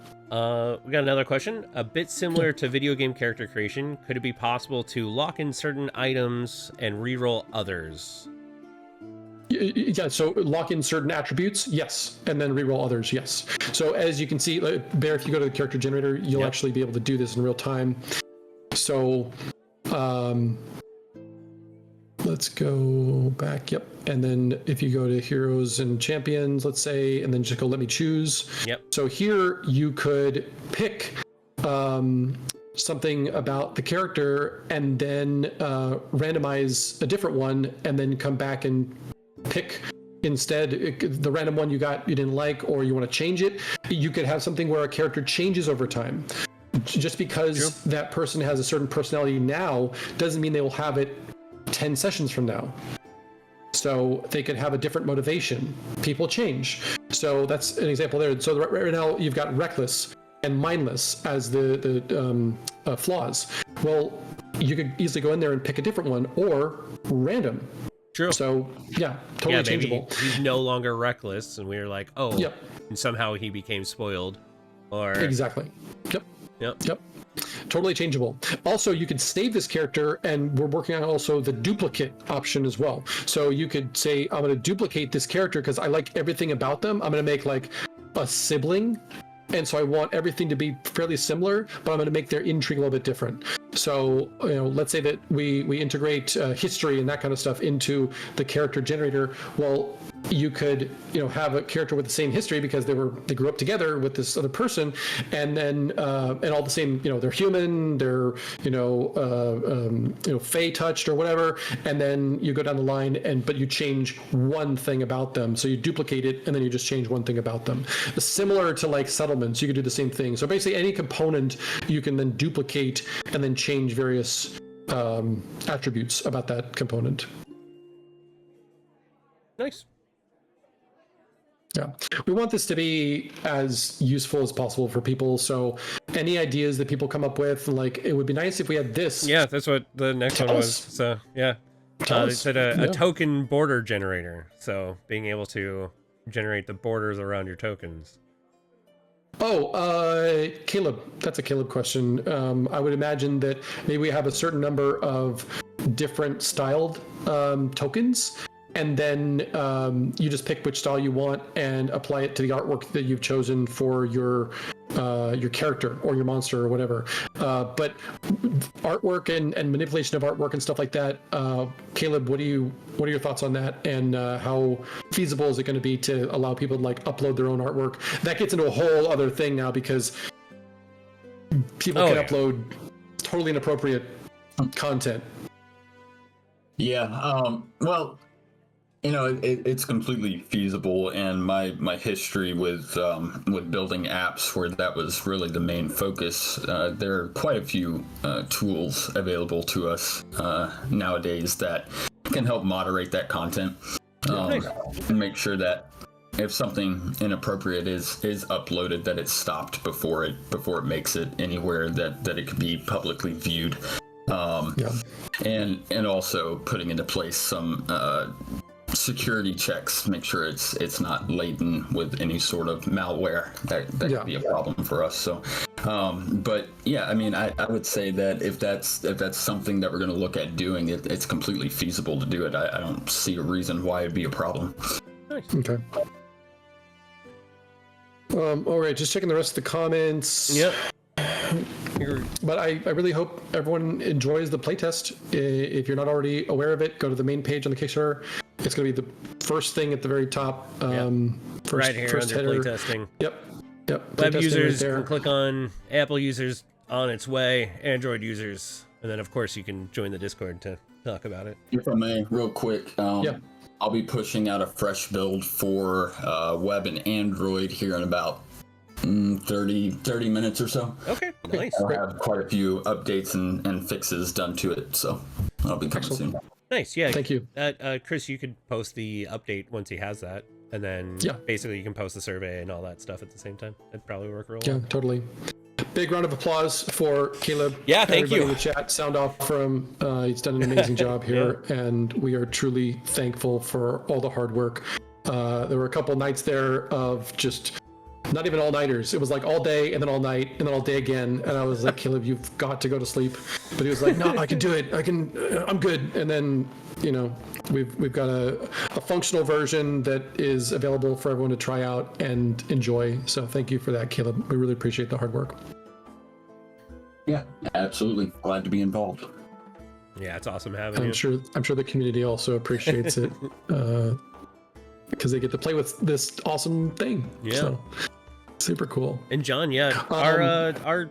Speaker 1: We got another question. A bit similar to video game character creation, could it be possible to lock in certain items and reroll others?
Speaker 2: Yeah, so lock in certain attributes, yes, and then reroll others, yes. So as you can see, Bear, if you go to the character generator, you'll actually be able to do this in real time. So let's go back, and then if you go to heroes and champions, let's say, and then just go let me choose.
Speaker 1: Yep.
Speaker 2: So here you could pick something about the character and then randomize a different one and then come back and pick instead the random one you didn't like, or you want to change it. You could have something where a character changes over time. Just because that person has a certain personality now doesn't mean they will have it 10 sessions from now. So they could have a different motivation. People change. So that's an example there. So right now you've got reckless and mindless as the flaws. Well, you could easily go in there and pick a different one, or random.
Speaker 1: True.
Speaker 2: So yeah, totally changeable.
Speaker 1: He's no longer reckless, and we were like, oh, and somehow he became spoiled. Or
Speaker 2: exactly. Yep. Totally changeable. Also, you could save this character, and we're working on also the duplicate option as well. So you could say, I'm going to duplicate this character because I like everything about them. I'm going to make like a sibling, and so I want everything to be fairly similar, but I'm going to make their intrigue a little bit different. So, let's say that we integrate history and that kind of stuff into the character generator. Well, you could, have a character with the same history because they grew up together with this other person, and then and all the same, they're human, they're fey touched or whatever, and then you go down the line but you change one thing about them. So you duplicate it and then you just change one thing about them. Similar to like settlements, you could do the same thing. So basically any component you can then duplicate and then change various attributes about that component.
Speaker 1: Nice.
Speaker 2: Yeah, we want this to be as useful as possible for people. So any ideas that people come up with, like, it would be nice if we had this.
Speaker 1: Yeah, that's what the next one was. So yeah, they said a token border generator. So being able to generate the borders around your tokens.
Speaker 2: Oh, Caleb, that's a Caleb question. I would imagine that maybe we have a certain number of different styled tokens, and then you just pick which style you want and apply it to the artwork that you've chosen for your character or your monster or whatever. But artwork and manipulation of artwork and stuff like that, Caleb, what are your thoughts on that? And how feasible is it going to be to allow people to like upload their own artwork? That gets into a whole other thing now, because people can upload totally inappropriate content.
Speaker 4: Yeah. Well, it's completely feasible, and my history with building apps where that was really the main focus. There are quite a few tools available to us nowadays that can help moderate that content and make sure that if something inappropriate is uploaded, that it's stopped before it makes it anywhere that it can be publicly viewed. And also putting into place some security checks, make sure it's not laden with any sort of malware that could be a problem for us. So but yeah, I mean, I would say that if that's something that we're going to look at doing, it's completely feasible to do it. I don't see a reason why it'd be a problem.
Speaker 2: Okay. All right, just checking the rest of the comments.
Speaker 1: Yep.
Speaker 2: But I really hope everyone enjoys the playtest. If you're not already aware of it, go to the main page on the Kickstarter. It's going to be the first thing at the very top.
Speaker 1: Right here
Speaker 2: first
Speaker 1: under
Speaker 2: header.
Speaker 1: playtesting.
Speaker 2: Yep.
Speaker 1: Web users can click on Apple users on its way, Android users, and then of course you can join the Discord to talk about it.
Speaker 4: If I may, real quick, I'll be pushing out a fresh build for web and Android here in about 30 minutes or so.
Speaker 1: Okay, nice.
Speaker 4: I'll have quite a few updates and fixes done to it, so I'll be coming soon.
Speaker 1: Nice, yeah.
Speaker 2: Thank you.
Speaker 1: Chris, you could post the update once he has that, and then basically you can post the survey and all that stuff at the same time. That'd probably work real well.
Speaker 2: Yeah, totally. Big round of applause for Caleb.
Speaker 1: Yeah, thank you.
Speaker 2: In the chat, sound off from he's done an amazing job here, and we are truly thankful for all the hard work. There were a couple nights there of just not even all-nighters. It was like all day and then all night and then all day again. And I was like, Caleb, you've got to go to sleep. But he was like, no, I can do it. I'm good. And then, we've got a functional version that is available for everyone to try out and enjoy. So thank you for that, Caleb. We really appreciate the hard work.
Speaker 4: Yeah, absolutely. Glad to be involved.
Speaker 1: Yeah, it's awesome having
Speaker 2: you. I'm sure the community also appreciates it because they get to play with this awesome thing. Yeah. So, super cool.
Speaker 1: And John, our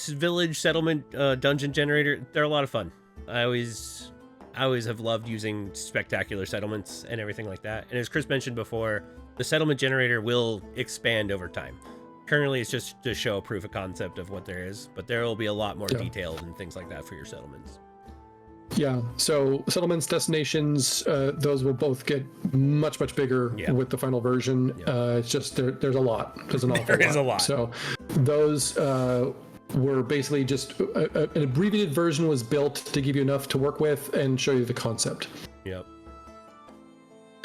Speaker 1: village settlement dungeon generator, they're a lot of fun. I always have loved using spectacular settlements and everything like that. And as Chris mentioned before, the settlement generator will expand over time. Currently, it's just to show a proof of concept of what there is, but there will be a lot more details and things like that for your settlements.
Speaker 2: Yeah, so settlements, destinations, those will both get much bigger with the final version. It's just there's a lot. There's an awful lot.
Speaker 1: There is a lot.
Speaker 2: So those were basically just an abbreviated version was built to give you enough to work with and show you the concept.
Speaker 1: Yep.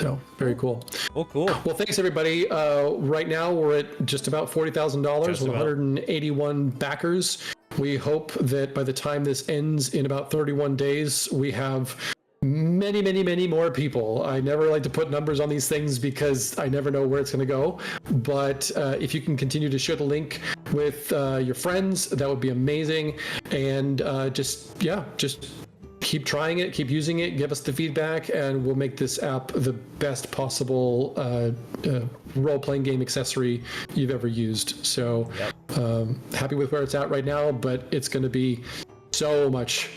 Speaker 2: So very cool.
Speaker 1: Oh, cool.
Speaker 2: Well, thanks everybody. Right now we're at just about $40,000 with 181 backers. We hope that by the time this ends in about 31 days, we have many more people. I never like to put numbers on these things because I never know where it's going to go. But if you can continue to share the link with your friends, that would be amazing. And just keep trying it, keep using it, give us the feedback, and we'll make this app the best possible role-playing game accessory you've ever used. So happy with where it's at right now, but it's going to be so much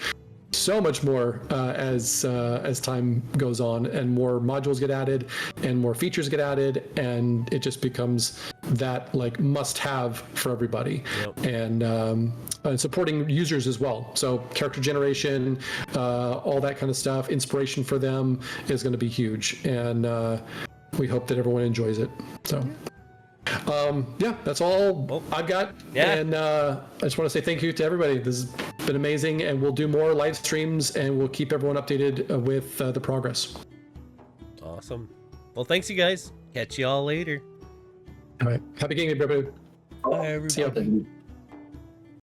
Speaker 2: more as time goes on and more modules get added and more features get added, and it just becomes that like must-have for everybody. And supporting users as well. So character generation, all that kind of stuff, inspiration for them is going to be huge, and we hope that everyone enjoys it. So. That's all I've got. And I just want to say thank you to everybody. This has been amazing, and we'll do more live streams and we'll keep everyone updated with the progress.
Speaker 1: Awesome. Well, thanks you guys. Catch you all later.
Speaker 2: All right. Happy gaming, everybody.
Speaker 1: Bye, everybody.
Speaker 2: See ya.